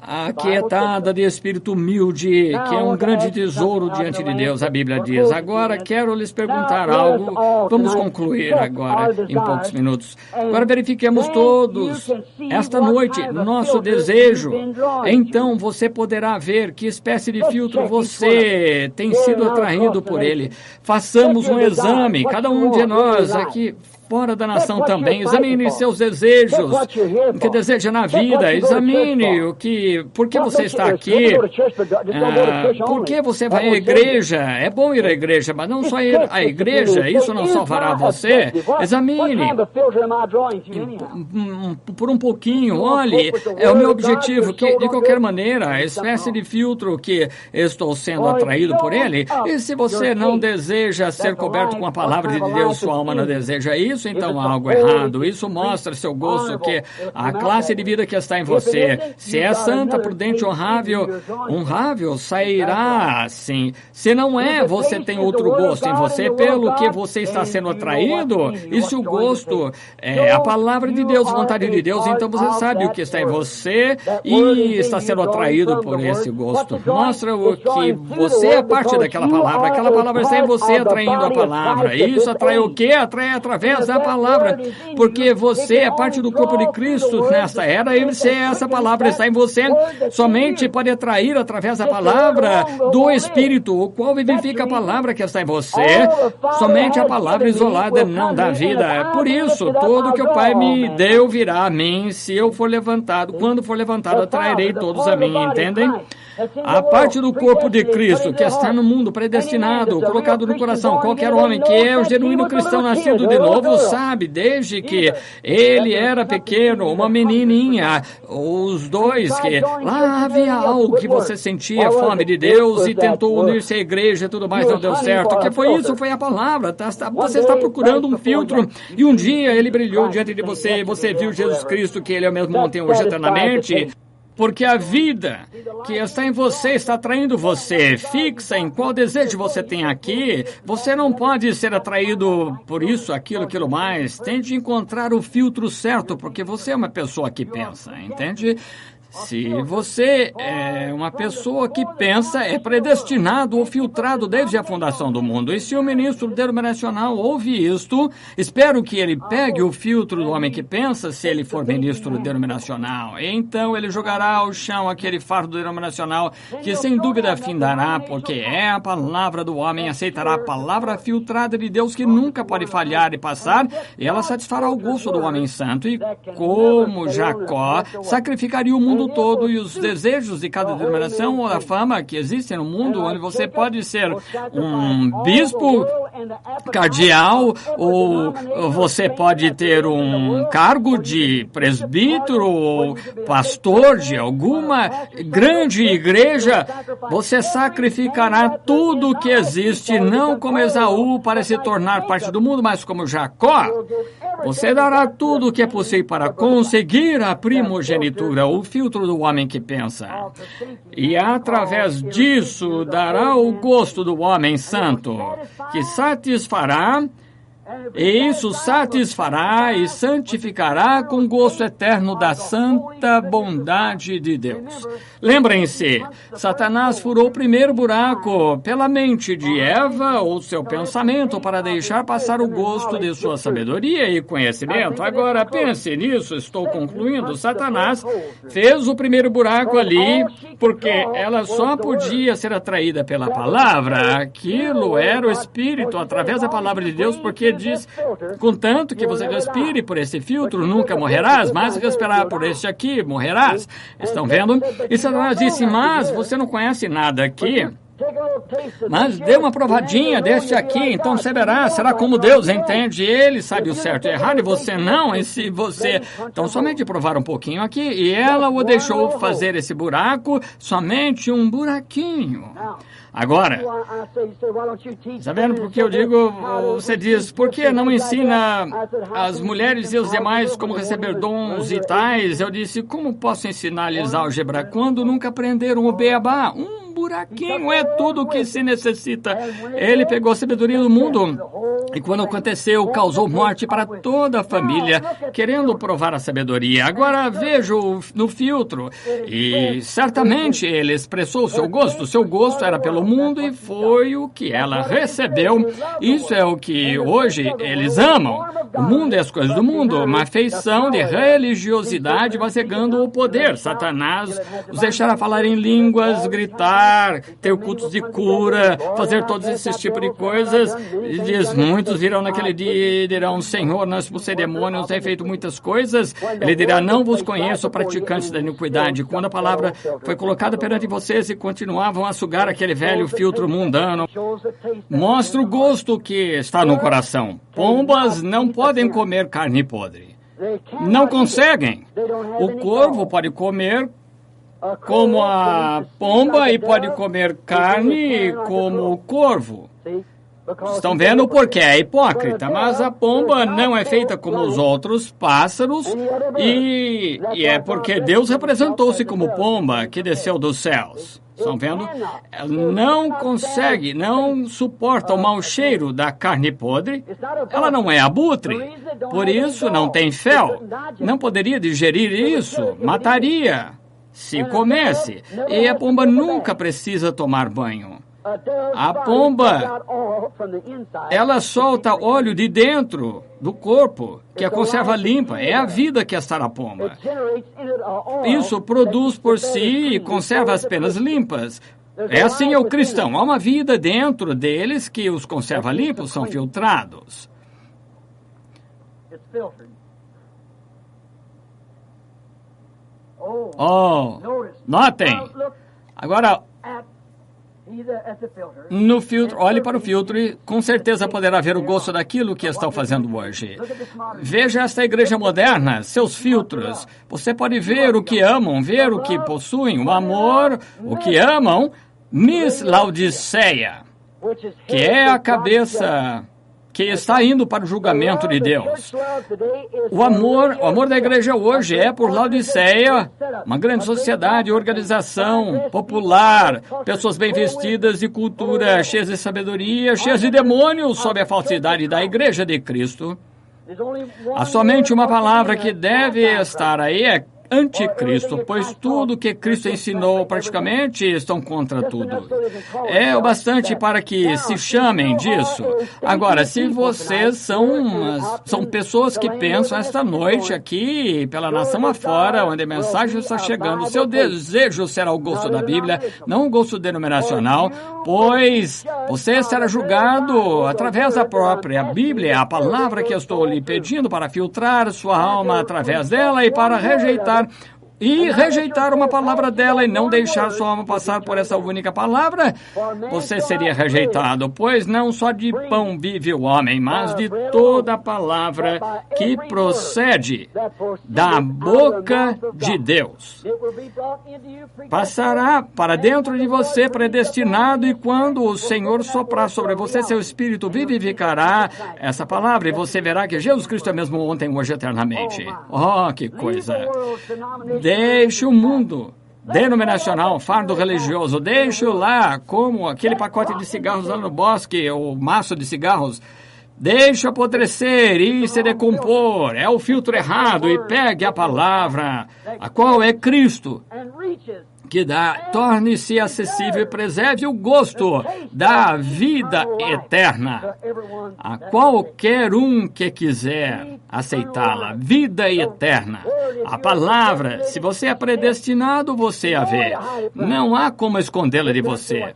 aquietada de espírito humilde, que é um grande tesouro diante de Deus, a Bíblia diz. Agora, quero lhes perguntar algo. Vamos concluir agora, em poucos minutos. Agora, verifiquemos todos, esta noite, nosso desejo. Então, você poderá ver que espécie de filtro você tem sido atraído por ele. Façamos um exame, cada um de nós aqui, fora da nação também. Examine seus desejos, o que deseja na vida. Examine por que você está aqui, por que você vai à igreja. É bom ir à igreja, mas não só ir à igreja, isso não salvará você. Examine por um pouquinho, olhe, é o meu objetivo, que de qualquer maneira, a espécie de filtro que estou sendo atraído por ele. E se você não deseja ser coberto com a palavra de Deus, sua alma não deseja isso, então há algo errado. Isso mostra seu gosto, que a classe de vida que está em você, se é santa, prudente, honrável, sairá assim. Se não é, você tem outro gosto em você, pelo que você está sendo atraído. E se o gosto é a palavra de Deus, a vontade de Deus, então você sabe o que está em você e está sendo atraído por esse gosto. Mostra o que você é parte daquela palavra. Aquela palavra está em você, atraindo a palavra. E isso atrai o quê? Atrai através da palavra, porque você é parte do corpo de Cristo nesta era, e se essa palavra está em você, somente pode atrair através da palavra do Espírito, o qual vivifica a palavra que está em você. Somente a palavra isolada não dá vida. Por isso, tudo que o Pai me deu virá a mim, se eu for levantado. Quando for levantado, atrairei todos a mim, entendem? A parte do corpo de Cristo que está no mundo predestinado, colocado no coração, qualquer homem que é o genuíno cristão nascido de novo, sabe, desde que ele era pequeno, uma menininha, os dois, que lá havia algo que você sentia, fome de Deus, e tentou unir-se à igreja e tudo mais, não deu certo. O que foi isso? Foi a palavra. Você está procurando um filtro, e um dia ele brilhou diante de você, e você viu Jesus Cristo, que ele é o mesmo ontem, hoje, eternamente. Porque a vida que está em você está atraindo você. Fixa em qual desejo você tem aqui. Você não pode ser atraído por isso, aquilo mais. Tente encontrar o filtro certo, porque você é uma pessoa que pensa, entende? Se você é uma pessoa que pensa, é predestinado ou filtrado desde a fundação do mundo. E se o ministro denominacional ouve isto, espero que ele pegue o filtro do homem que pensa, se ele for ministro denominacional. Então ele jogará ao chão aquele fardo denominacional que sem dúvida findará, porque é a palavra do homem, aceitará a palavra filtrada de Deus que nunca pode falhar e passar, e ela satisfará o gosto do homem santo. E como Jacó sacrificaria o mundo todo e os desejos de cada denominação ou a fama que existe no mundo, onde você pode ser um bispo, cardeal, ou você pode ter um cargo de presbítero ou pastor de alguma grande igreja. Você sacrificará tudo o que existe, não como Esaú para se tornar parte do mundo, mas como Jacó. Você dará tudo o que é possível para conseguir a primogenitura, o filtro do homem que pensa. E através disso dará o gosto do homem santo, que satisfará, e isso satisfará e santificará com gosto eterno da santa bondade de Deus. Lembrem-se, Satanás furou o primeiro buraco pela mente de Eva ou seu pensamento para deixar passar o gosto de sua sabedoria e conhecimento. Agora pense nisso, estou concluindo. Satanás fez o primeiro buraco ali porque ela só podia ser atraída pela palavra. Aquilo era o Espírito através da palavra de Deus, porque diz, contanto que você respire por esse filtro, nunca morrerás, mas respirar por este aqui, morrerás. Estão vendo? E Satanás disse, mas você não conhece nada aqui. Mas dê uma provadinha deste aqui, então você verá, será como Deus entende, Ele sabe o certo e errado, e você não, e se você... Então somente provar um pouquinho aqui, e ela o deixou fazer esse buraco, somente um buraquinho. Agora, sabendo por que eu digo, você diz, por que não ensina as mulheres e os demais como receber dons e tais? Eu disse, como posso ensinar-lhes álgebra quando nunca aprenderam o beabá? Um buraquinho é tudo o que se necessita. Ele pegou a sabedoria do mundo e quando aconteceu, causou morte para toda a família, querendo provar a sabedoria. Agora vejo no filtro e certamente ele expressou o seu gosto. O seu gosto era pelo mundo e foi o que ela recebeu. Isso é o que hoje eles amam. O mundo e as coisas do mundo, uma feição de religiosidade vasegando o poder. Satanás os deixará falar em línguas, gritar, ter cultos de cura, fazer todos esses tipos de coisas. E diz, muitos virão naquele dia e dirão, Senhor, nós expulsei demônios, tem feito muitas coisas. Ele dirá, não vos conheço, praticantes da iniquidade. Quando a palavra foi colocada perante vocês e continuavam a sugar aquele velho filtro mundano, mostra o gosto que está no coração. Pombas não podem comer carne podre. Não conseguem. O corvo pode comer como a pomba e pode comer carne como o corvo. Estão vendo porque é hipócrita, mas a pomba não é feita como os outros pássaros e é porque Deus representou-se como pomba que desceu dos céus. Estão vendo? Ela não consegue, não suporta o mau cheiro da carne podre. Ela não é abutre, por isso não tem fel. Não poderia digerir isso, mataria se comesse. E a pomba nunca precisa tomar banho. A pomba, ela solta óleo de dentro do corpo, que a conserva limpa. É a vida que está na pomba. Isso produz por si e conserva as penas limpas. É assim o cristão. Há uma vida dentro deles que os conserva limpos, são filtrados. Oh, notem. Agora, no filtro, olhe para o filtro e com certeza poderá ver o gosto daquilo que estão fazendo hoje. Veja esta igreja moderna, seus filtros. Você pode ver o que amam, ver o que possuem, o amor, o que amam. Miss Laodiceia, que é a cabeça que está indo para o julgamento de Deus. O amor da igreja hoje é por Laodiceia, uma grande sociedade, organização popular, pessoas bem vestidas e cultura, cheias de sabedoria, cheias de demônios sob a falsidade da igreja de Cristo. Há somente uma palavra que deve estar aí, é anticristo, pois tudo que Cristo ensinou praticamente estão contra tudo. É o bastante para que se chamem disso. Agora, se vocês são pessoas que pensam esta noite aqui, pela nação afora, onde a mensagem está chegando, seu desejo será o gosto da Bíblia, não o gosto denominacional, pois você será julgado através da própria Bíblia, a palavra que eu estou lhe pedindo para filtrar sua alma através dela e para rejeitar uma palavra dela e não deixar sua alma passar por essa única palavra, você seria rejeitado, pois não só de pão vive o homem, mas de toda palavra que procede da boca de Deus. Passará para dentro de você predestinado, e quando o Senhor soprar sobre você, seu espírito vivificará essa palavra, e você verá que Jesus Cristo é mesmo ontem, hoje, eternamente. Oh, que coisa! Deixe o mundo denominacional, fardo religioso, deixe-o lá como aquele pacote de cigarros lá no bosque, ou maço de cigarros. Deixe apodrecer e se decompor. É o filtro errado e pegue a palavra, a qual é Cristo, que torne-se acessível e preserve o gosto da vida eterna a qualquer um que quiser aceitá-la. Vida eterna. A palavra, se você é predestinado, você a vê. Não há como escondê-la de você.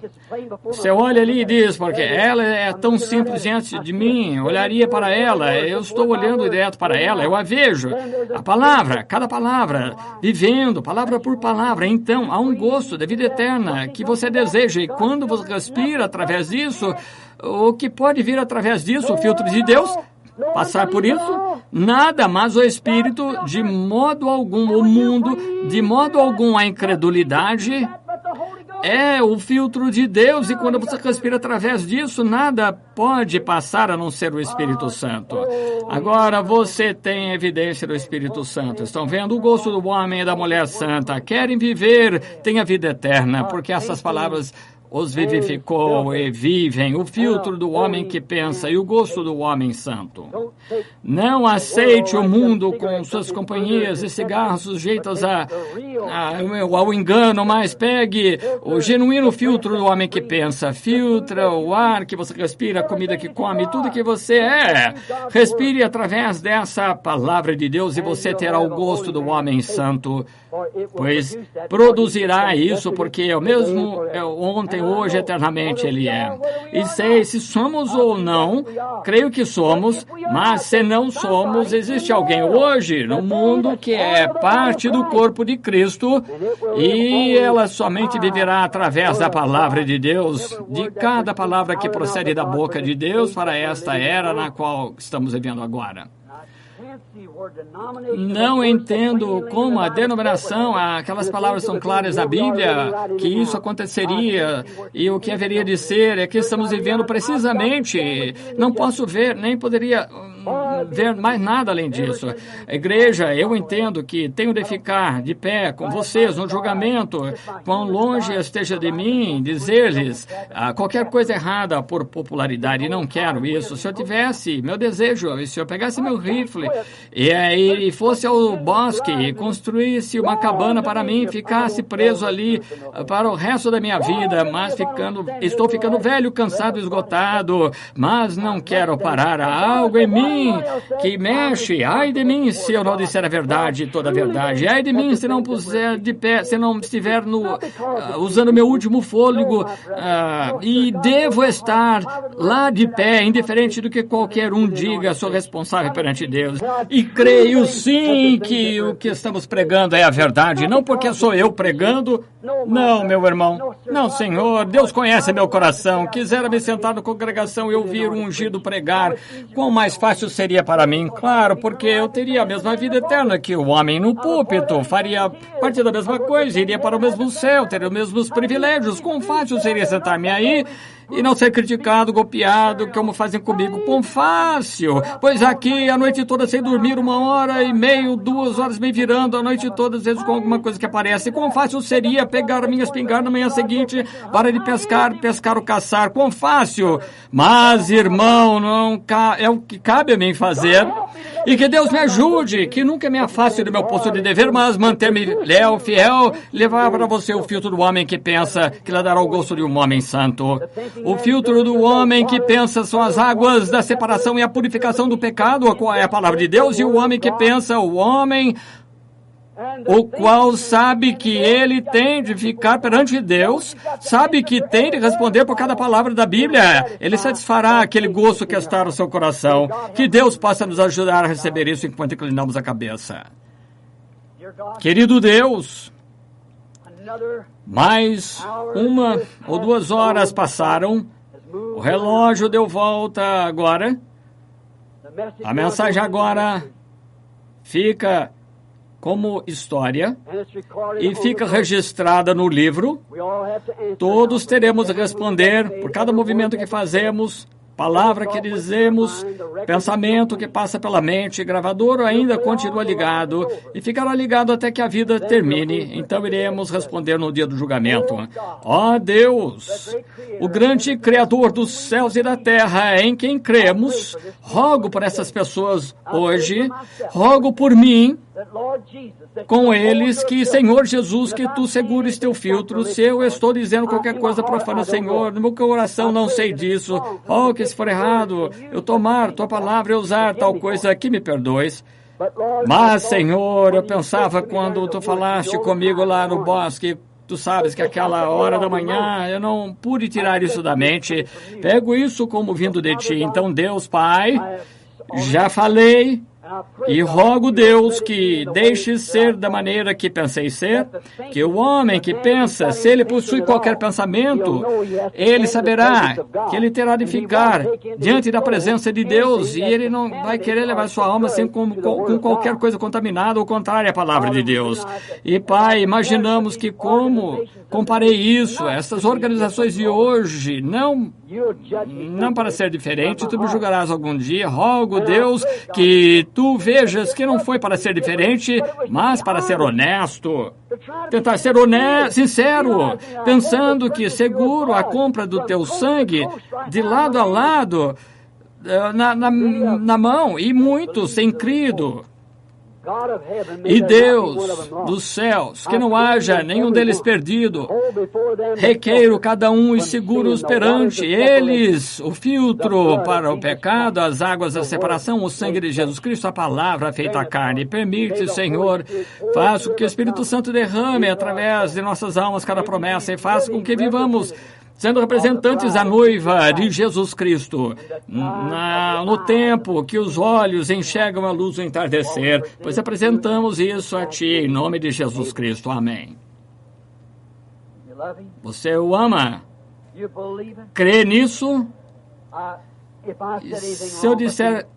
Você olha ali e diz, porque ela é tão simples diante de mim, olharia para ela, eu estou olhando direto para ela, eu a vejo. A palavra, cada palavra, vivendo, palavra por palavra. Então, há um gosto da vida eterna que você deseja. E quando você respira através disso, o que pode vir através disso, o filtro de Deus, passar por isso? Nada, mas o Espírito, de modo algum, o mundo, de modo algum, a incredulidade é o filtro de Deus, e quando você respira através disso, nada pode passar a não ser o Espírito Santo. Agora você tem evidência do Espírito Santo. Estão vendo o gosto do homem e da mulher santa. Querem viver, têm a vida eterna, porque essas palavras os vivificou e vivem, o filtro do homem que pensa e o gosto do homem santo. Não aceite o mundo com suas companhias e cigarros sujeitos ao engano, mas pegue o genuíno filtro do homem que pensa. Filtra o ar que você respira, a comida que come, tudo que você é. Respire através dessa palavra de Deus e você terá o gosto do homem santo, pois produzirá isso, porque é o mesmo ontem, hoje, eternamente Ele é. E sei se somos ou não, creio que somos, mas se não somos, existe alguém hoje no mundo que é parte do corpo de Cristo e ela somente viverá através da palavra de Deus, de cada palavra que procede da boca de Deus para esta era na qual estamos vivendo agora. Não entendo como a denominação, aquelas palavras são claras na Bíblia, que isso aconteceria e o que haveria de ser, é que estamos vivendo precisamente. Não posso ver, nem poderia ver mais nada além disso. A igreja, eu entendo que tenho de ficar de pé com vocês no julgamento, quão longe esteja de mim, dizer-lhes qualquer coisa errada por popularidade, não quero isso. Se eu tivesse meu desejo, se eu pegasse meu rifle e fosse ao bosque e construísse uma cabana para mim, ficasse preso ali para o resto da minha vida, mas estou ficando velho, cansado, esgotado, mas não quero parar. Há algo em mim que mexe. Ai de mim se eu não disser a verdade, toda a verdade. Ai de mim se não puser de pé, se não estiver usando meu último fôlego, e devo estar lá de pé, indiferente do que qualquer um diga, sou responsável perante Deus. E creio sim que o que estamos pregando é a verdade, não porque sou eu pregando. Não, meu irmão. Não, Senhor. Deus conhece meu coração. Quisera me sentar na congregação e ouvir um ungido pregar. Quão mais fácil seria para mim? Claro, porque eu teria a mesma vida eterna que o homem no púlpito. Faria parte da mesma coisa, iria para o mesmo céu, teria os mesmos privilégios. Quão fácil seria sentar-me aí e não ser criticado, golpeado, como fazem comigo. Quão fácil! Pois aqui a noite toda sem dormir, 1h30, 2 horas me virando, a noite toda, às vezes com alguma coisa que aparece. Quão fácil seria pegar a minha espingarda na manhã seguinte, para de pescar ou caçar. Quão fácil! Mas, irmão, não é o que cabe a mim fazer. E que Deus me ajude, que nunca me afaste do meu posto de dever, mas manter-me leal, fiel, levar para você o filtro do homem que pensa, que lhe dará o gosto de um homem santo. O filtro do homem que pensa são as águas da separação e a purificação do pecado, a qual é a palavra de Deus, e o homem que pensa, o homem o qual sabe que ele tem de ficar perante Deus, sabe que tem de responder por cada palavra da Bíblia. Ele satisfará aquele gosto que está no seu coração. Que Deus possa nos ajudar a receber isso enquanto inclinamos a cabeça. Querido Deus, mais 1 ou 2 horas passaram, o relógio deu volta agora, a mensagem agora fica como história e fica registrada no livro. Todos teremos a responder por cada movimento que fazemos, palavra que dizemos, pensamento que passa pela mente. Gravador ainda continua ligado e ficará ligado até que a vida termine. Então iremos responder no dia do julgamento. Ó Deus, o grande Criador dos céus e da terra, em quem cremos, rogo por essas pessoas hoje, rogo por mim, com eles, que, Senhor Jesus, que Tu segures Teu filtro. Se eu estou dizendo qualquer coisa profana, Senhor, no meu coração não sei disso. Oh, que se for errado, eu tomar Tua palavra e usar tal coisa, que me perdoes. Mas, Senhor, eu pensava quando tu falaste comigo lá no bosque, tu sabes que aquela hora da manhã eu não pude tirar isso da mente. Pego isso como vindo de ti. Então, Deus, Pai, já falei e rogo, Deus, que deixe ser da maneira que pensei ser, que o homem que pensa, se ele possui qualquer pensamento, ele saberá que ele terá de ficar diante da presença de Deus e ele não vai querer levar sua alma assim com qualquer coisa contaminada ou contrária à palavra de Deus. E, Pai, imaginamos que como comparei isso, essas organizações de hoje, não para ser diferente, tu me julgarás algum dia. Rogo, Deus, que tu vejas que não foi para ser diferente, mas para ser honesto. Tentar ser sincero, pensando que seguro a compra do teu sangue de lado a lado, na mão, e muitos sem crido. E Deus dos céus, que não haja nenhum deles perdido, requeiro cada um e seguro-os perante eles, o filtro para o pecado, as águas da separação, o sangue de Jesus Cristo, a palavra feita carne. Permite, Senhor, faça com que o Espírito Santo derrame através de nossas almas cada promessa e faça com que vivamos sendo representantes da noiva de Jesus Cristo, no tempo que os olhos enxergam a luz do entardecer, pois apresentamos isso a Ti, em nome de Jesus Cristo. Amém. Você o ama? Crê nisso? Se eu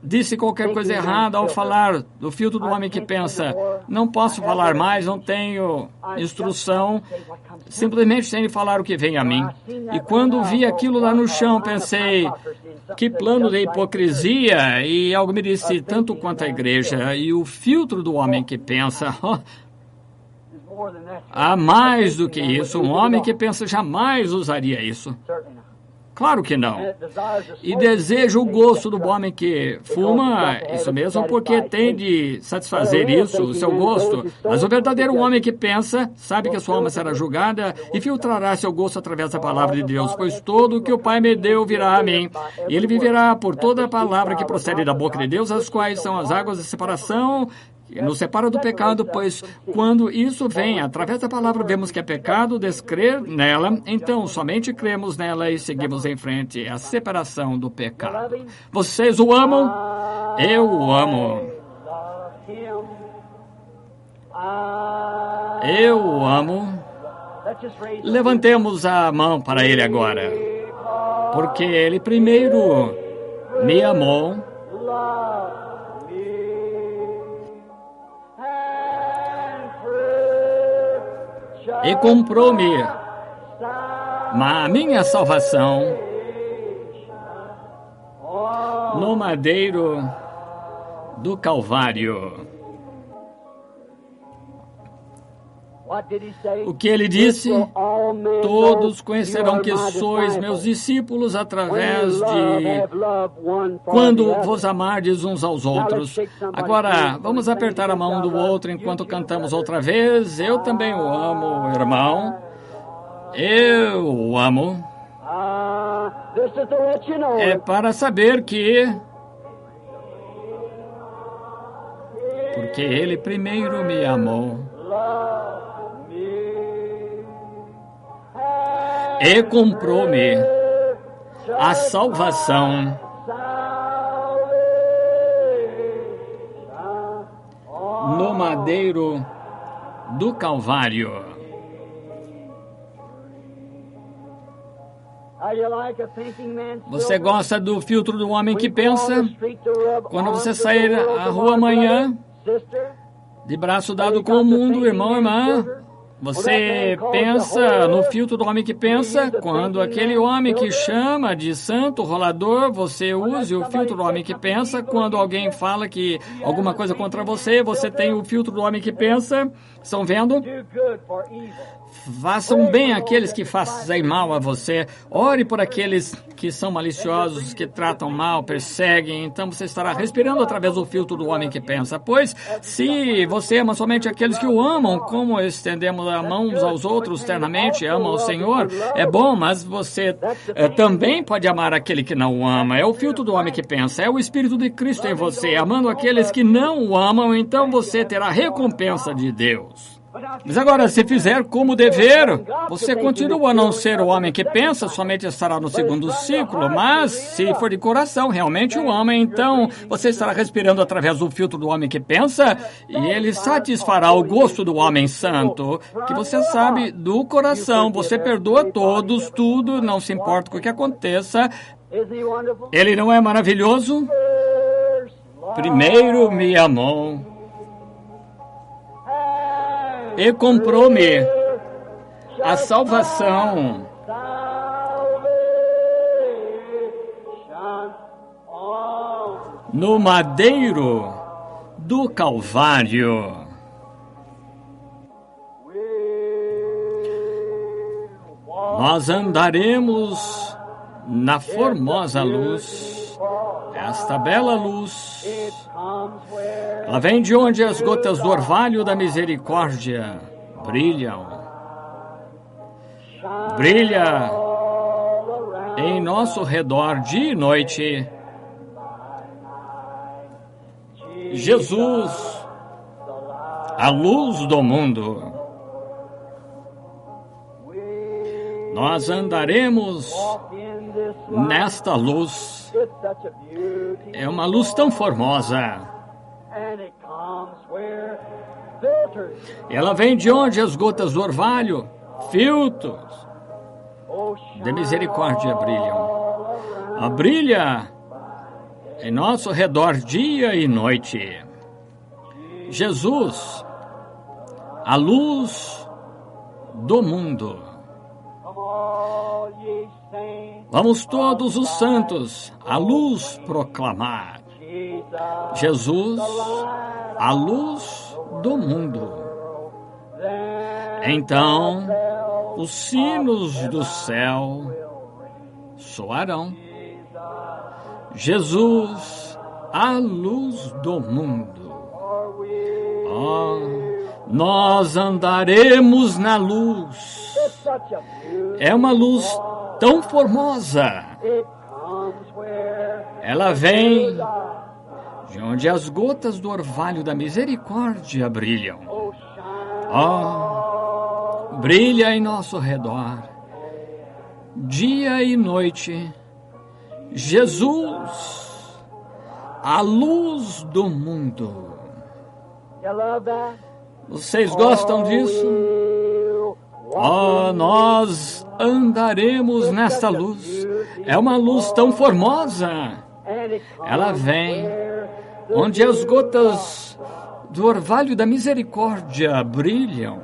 disse qualquer coisa errada ao falar do filtro do homem que pensa, não posso falar mais, não tenho instrução, simplesmente tenho de falar o que vem a mim. E quando vi aquilo lá no chão, pensei, que plano de hipocrisia, e algo me disse, tanto quanto a igreja, e o filtro do homem que pensa, há mais do que isso, um homem que pensa jamais usaria isso. Claro que não. E deseja o gosto do homem que fuma, isso mesmo, porque tem de satisfazer isso, o seu gosto. Mas o verdadeiro homem que pensa, sabe que a sua alma será julgada e filtrará seu gosto através da palavra de Deus, pois todo o que o Pai me deu virá a mim. E ele viverá por toda a palavra que procede da boca de Deus, as quais são as águas de separação, que nos separa do pecado, pois quando isso vem através da palavra, vemos que é pecado descrer nela, então somente cremos nela e seguimos em frente. É a separação do pecado. Vocês o amam? Eu o amo. Eu o amo. Levantemos a mão para ele agora, porque ele primeiro me amou e comprou-me a minha salvação no madeiro do Calvário. O que ele disse? Todos conhecerão que sois meus discípulos através de quando vos amardes uns aos outros. Agora, vamos apertar a mão do outro enquanto cantamos outra vez. Eu também o amo, irmão. Eu o amo. É para saber que... porque ele primeiro me amou e comprou-me a salvação no madeiro do Calvário. Você gosta do filtro do homem que pensa? Quando você sair à rua amanhã, de braço dado com o mundo, irmão, irmã, você pensa no filtro do homem que pensa? Quando aquele homem que chama de santo rolador, você use o filtro do homem que pensa. Quando alguém fala que alguma coisa contra você, você tem o filtro do homem que pensa. Estão vendo? Façam bem aqueles que fazem mal a você. Ore por aqueles que são maliciosos, que tratam mal, perseguem. Então você estará respirando através do filtro do homem que pensa. Pois, se você ama somente aqueles que o amam, como estendemos amam uns aos outros ternamente, amam ao Senhor, é bom, mas você também pode amar aquele que não o ama. É o filtro do homem que pensa, é o Espírito de Cristo em você. Amando aqueles que não o amam, então você terá recompensa de Deus. Mas agora, se fizer como dever, você continua a não ser o homem que pensa, somente estará no segundo ciclo. Mas, se for de coração, realmente o ama, então você estará respirando através do filtro do homem que pensa e ele satisfará o gosto do homem santo, que você sabe do coração. Você perdoa todos, tudo, não se importa com o que aconteça. Ele não é maravilhoso? Primeiro me amou e comprou-me a salvação. No madeiro do Calvário. Nós andaremos na formosa luz, esta bela luz. Ela vem de onde as gotas do orvalho da misericórdia brilham. Brilha em nosso redor dia e noite. Jesus, a luz do mundo. Nós andaremos nesta luz. É uma luz tão formosa. Ela vem de onde as gotas do orvalho, filtros de misericórdia brilham. Brilha em nosso redor dia e noite. Jesus, a luz do mundo. Vamos todos os santos a luz proclamar. Jesus, a luz do mundo. Então, os sinos do céu soarão. Jesus, a luz do mundo. Nós andaremos na luz. É uma luz tão formosa. Ela vem de onde as gotas do orvalho da misericórdia brilham. Brilha em nosso redor, dia e noite. Jesus, a luz do mundo. Vocês gostam disso? Nós andaremos nesta luz. É uma luz tão formosa. Ela vem onde as gotas do orvalho da misericórdia brilham.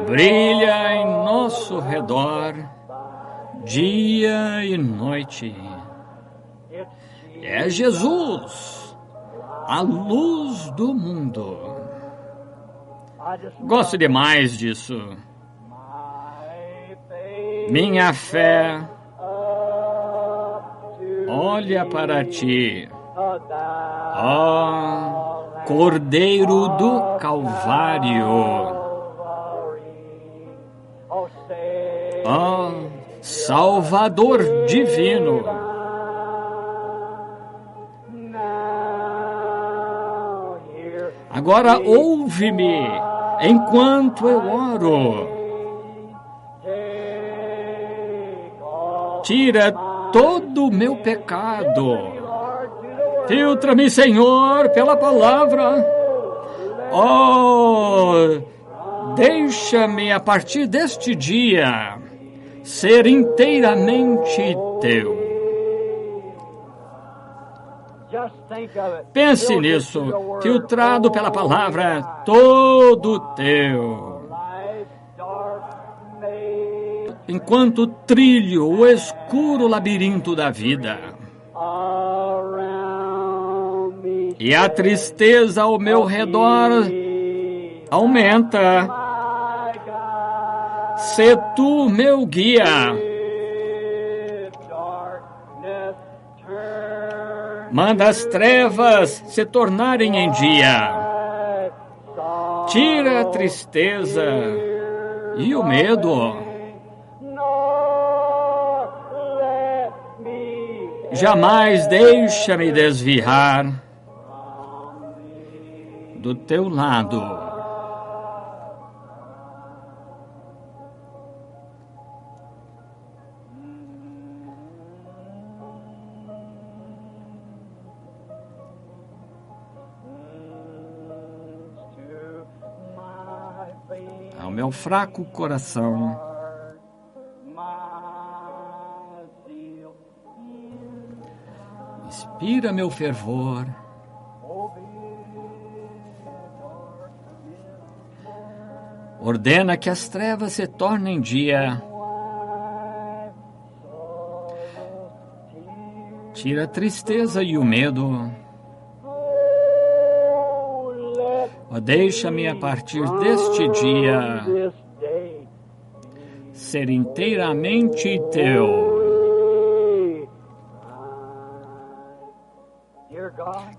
Brilha em nosso redor, dia e noite. É Jesus, a luz do mundo. Gosto demais disso. Minha fé olha para ti, Cordeiro do Calvário. Salvador divino. Agora ouve-me enquanto eu oro. Tira todo o meu pecado. Filtra-me, Senhor, pela palavra. Deixa-me, a partir deste dia, ser inteiramente teu. Pense nisso, filtrado pela palavra, todo teu. Enquanto trilho o escuro labirinto da vida, e a tristeza ao meu redor aumenta, sê tu meu guia. Manda as trevas se tornarem em dia. Tira a tristeza e o medo. Jamais deixa-me desviar do teu lado. Ao meu fraco coração, inspira meu fervor, ordena que as trevas se tornem dia, tira a tristeza e o medo. Deixa-me a partir deste dia ser inteiramente teu.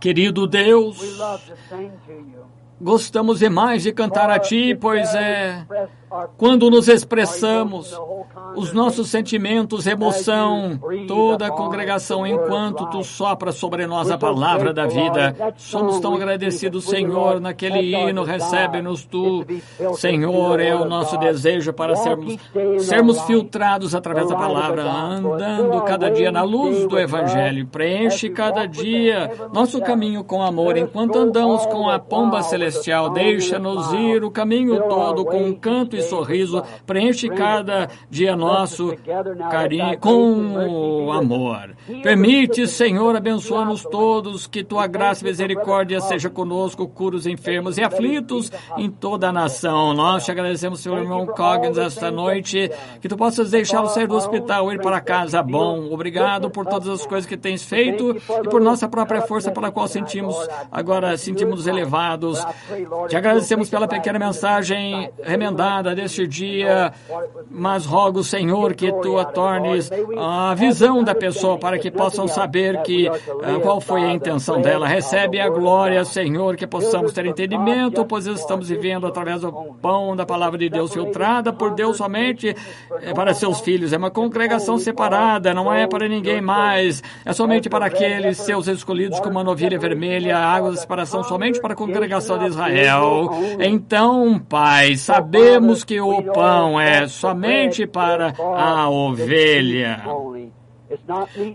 Querido Deus, gostamos demais de cantar a Ti, pois quando nos expressamos, os nossos sentimentos, emoção, toda a congregação, enquanto Tu sopras sobre nós a palavra da vida, somos tão agradecidos, Senhor, naquele hino, recebe-nos Tu, Senhor, é o nosso desejo para sermos filtrados através da palavra, andando cada dia na luz do Evangelho, preenche cada dia nosso caminho com amor, enquanto andamos com a pomba celestial, deixa-nos ir o caminho todo com um canto e sorriso, preenche cada dia nosso carinho com o amor. Permite, Senhor, abençoa-nos todos, que Tua graça e misericórdia seja conosco, cura os enfermos e aflitos em toda a nação. Nós te agradecemos, Senhor, irmão Coggins, esta noite, que Tu possas deixá-lo sair do hospital, ir para casa bom. Obrigado por todas as coisas que tens feito e por nossa própria força pela qual sentimos elevados. Te agradecemos pela pequena mensagem remendada deste dia, mas rogo, Senhor, que Tu a tornes a visão da pessoa para que possam saber qual foi a intenção dela. Recebe a glória, Senhor, que possamos ter entendimento, pois estamos vivendo através do pão da palavra de Deus, filtrada por Deus somente para seus filhos. É uma congregação separada, não é para ninguém mais, é somente para aqueles seus escolhidos como uma novilha vermelha, a água da separação somente para a congregação de Israel. Então, Pai, sabemos que o pão é somente para a ovelha.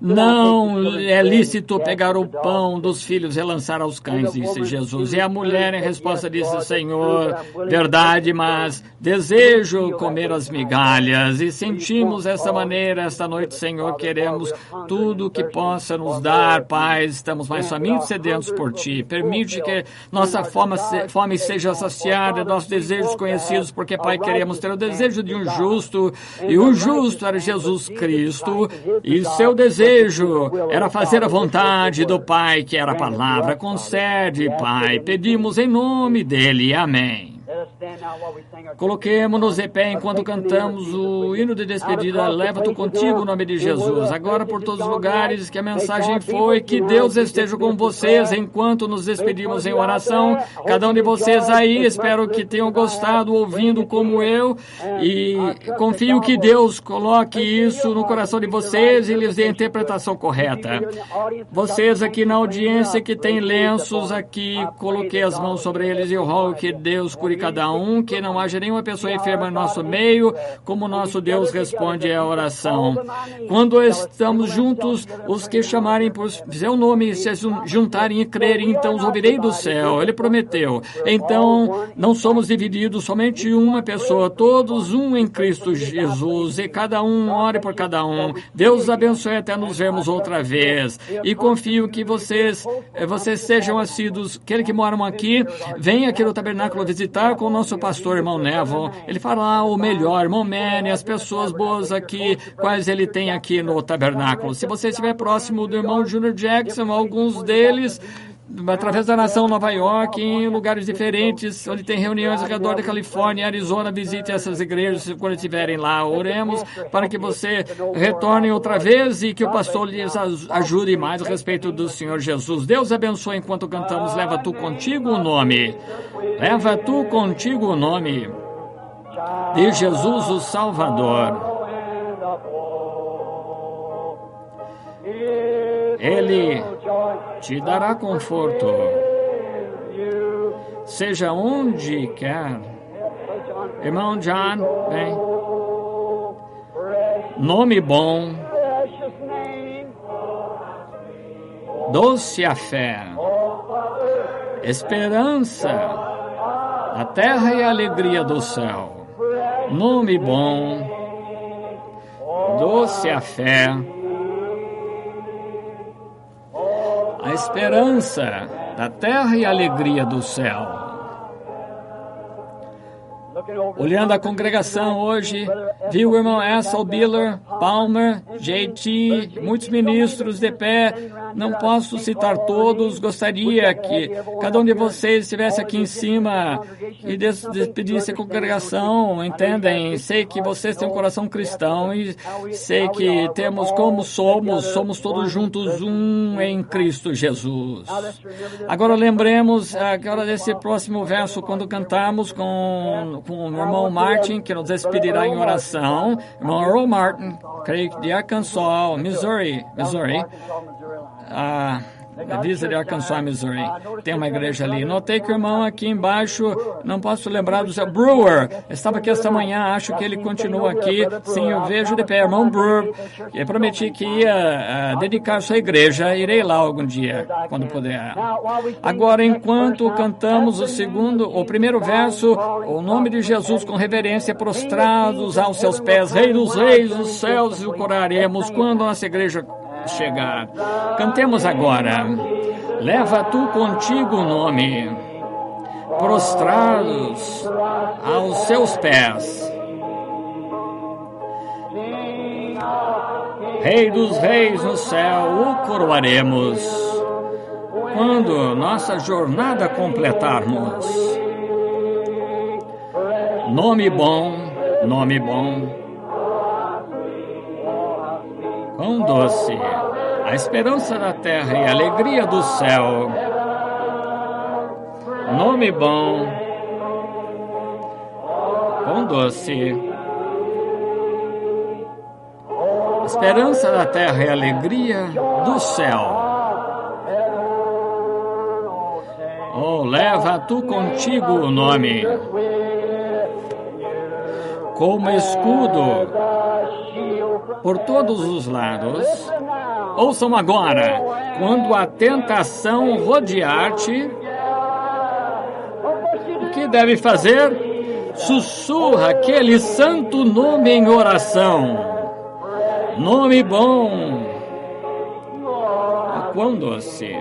Não é lícito pegar o pão dos filhos e lançar aos cães, disse Jesus. E a mulher, em resposta, disse: Senhor, verdade, mas desejo comer as migalhas. E sentimos dessa maneira esta noite, Senhor. Queremos tudo que possa nos dar, Pai. Estamos mais famintos e sedentos por Ti. Permite que nossa fome seja saciada, nossos desejos conhecidos, porque, Pai, queremos ter o desejo de um justo, e o justo era Jesus Cristo, e seu desejo era fazer a vontade do Pai, que era a palavra. Concede, Pai, pedimos em nome dele. Amém. Coloquemos-nos de pé enquanto cantamos o hino de despedida, Leva-te contigo o nome de Jesus. Agora por todos os lugares que a mensagem foi, que Deus esteja com vocês enquanto nos despedimos em oração. Cada um de vocês aí, espero que tenham gostado ouvindo como eu, e confio que Deus coloque isso no coração de vocês e lhes dê a interpretação correta. Vocês aqui na audiência que tem lenços aqui, coloquei as mãos sobre eles e eu rogo que Deus cure cada um, que não haja nenhuma pessoa enferma no nosso meio, como nosso Deus responde à oração. Quando estamos juntos, os que chamarem por seu nome, se juntarem e crerem, então os ouvirei do céu. Ele prometeu. Então, não somos divididos, somente uma pessoa, todos um em Cristo Jesus, e cada um ore por cada um. Deus os abençoe até nos vermos outra vez. E confio que vocês sejam assíduos, aqueles que moram aqui, venham aqui no tabernáculo visitar com o nosso pastor, irmão Neville. Ele fará o melhor, irmão Manny, as pessoas boas aqui, quais ele tem aqui no tabernáculo. Se você estiver próximo do irmão Junior Jackson, alguns deles, através da nação Nova York, em lugares diferentes, onde tem reuniões ao redor da Califórnia e Arizona. Visite essas igrejas quando estiverem lá. Oremos para que você retorne outra vez e que o pastor lhes ajude mais a respeito do Senhor Jesus. Deus abençoe enquanto cantamos. Leva tu contigo o nome. Leva tu contigo o nome de Jesus o Salvador. Ele te dará conforto, seja onde quer. Irmão John, vem. Nome bom, doce a fé, esperança da terra e alegria do céu. Nome bom, doce a fé, a esperança da terra e a alegria do céu. Olhando a congregação hoje, viu o irmão Essel, Biller, Palmer, JT, muitos ministros de pé. Não posso citar todos. Gostaria que cada um de vocês estivesse aqui em cima e despedisse a congregação. Entendem? Sei que vocês têm um coração cristão e sei que temos como somos todos juntos um em Cristo Jesus. Agora lembremos agora desse próximo verso quando cantamos com o irmão Martin, que nos despedirá em oração. Irmão Earl Martin, creio que de Arkansas, Missouri. Avisa de Arkansas, Missouri. Tem uma igreja ali. Notei que o irmão aqui embaixo, não posso lembrar do seu Brewer. Estava aqui esta manhã, acho que ele continua aqui. Sim, eu vejo de pé. Irmão Brewer, eu prometi que ia dedicar sua igreja. Irei lá algum dia, quando puder. Agora, enquanto cantamos o primeiro verso, o nome de Jesus com reverência, prostrados aos seus pés, Rei dos Reis, os céus, e o coraremos quando nossa igreja chegar. Cantemos agora. Leva tu contigo o nome, prostrados aos seus pés. Rei dos reis no céu, o coroaremos quando nossa jornada completarmos. Nome bom, quão doce, a esperança da terra e a alegria do céu. Nome bom, quão doce, esperança da terra e a alegria do céu. Oh, leva tu contigo o nome, como escudo por todos os lados. Ouçam agora, quando a tentação rodear-te, o que deve fazer? Sussurra aquele santo nome em oração. Nome bom, quão doce,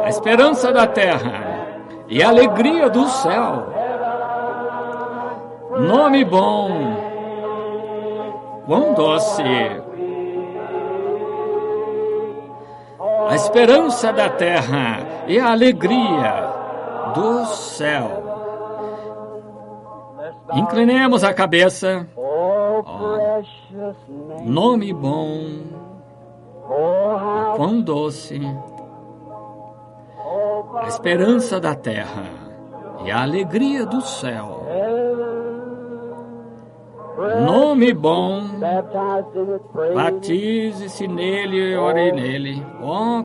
a esperança da terra e a alegria do céu. Nome bom, quão doce, a esperança da terra e a alegria do céu. Inclinemos a cabeça. Nome bom, quão doce, a esperança da terra e a alegria do céu. Nome bom, batize-se nele e ore nele.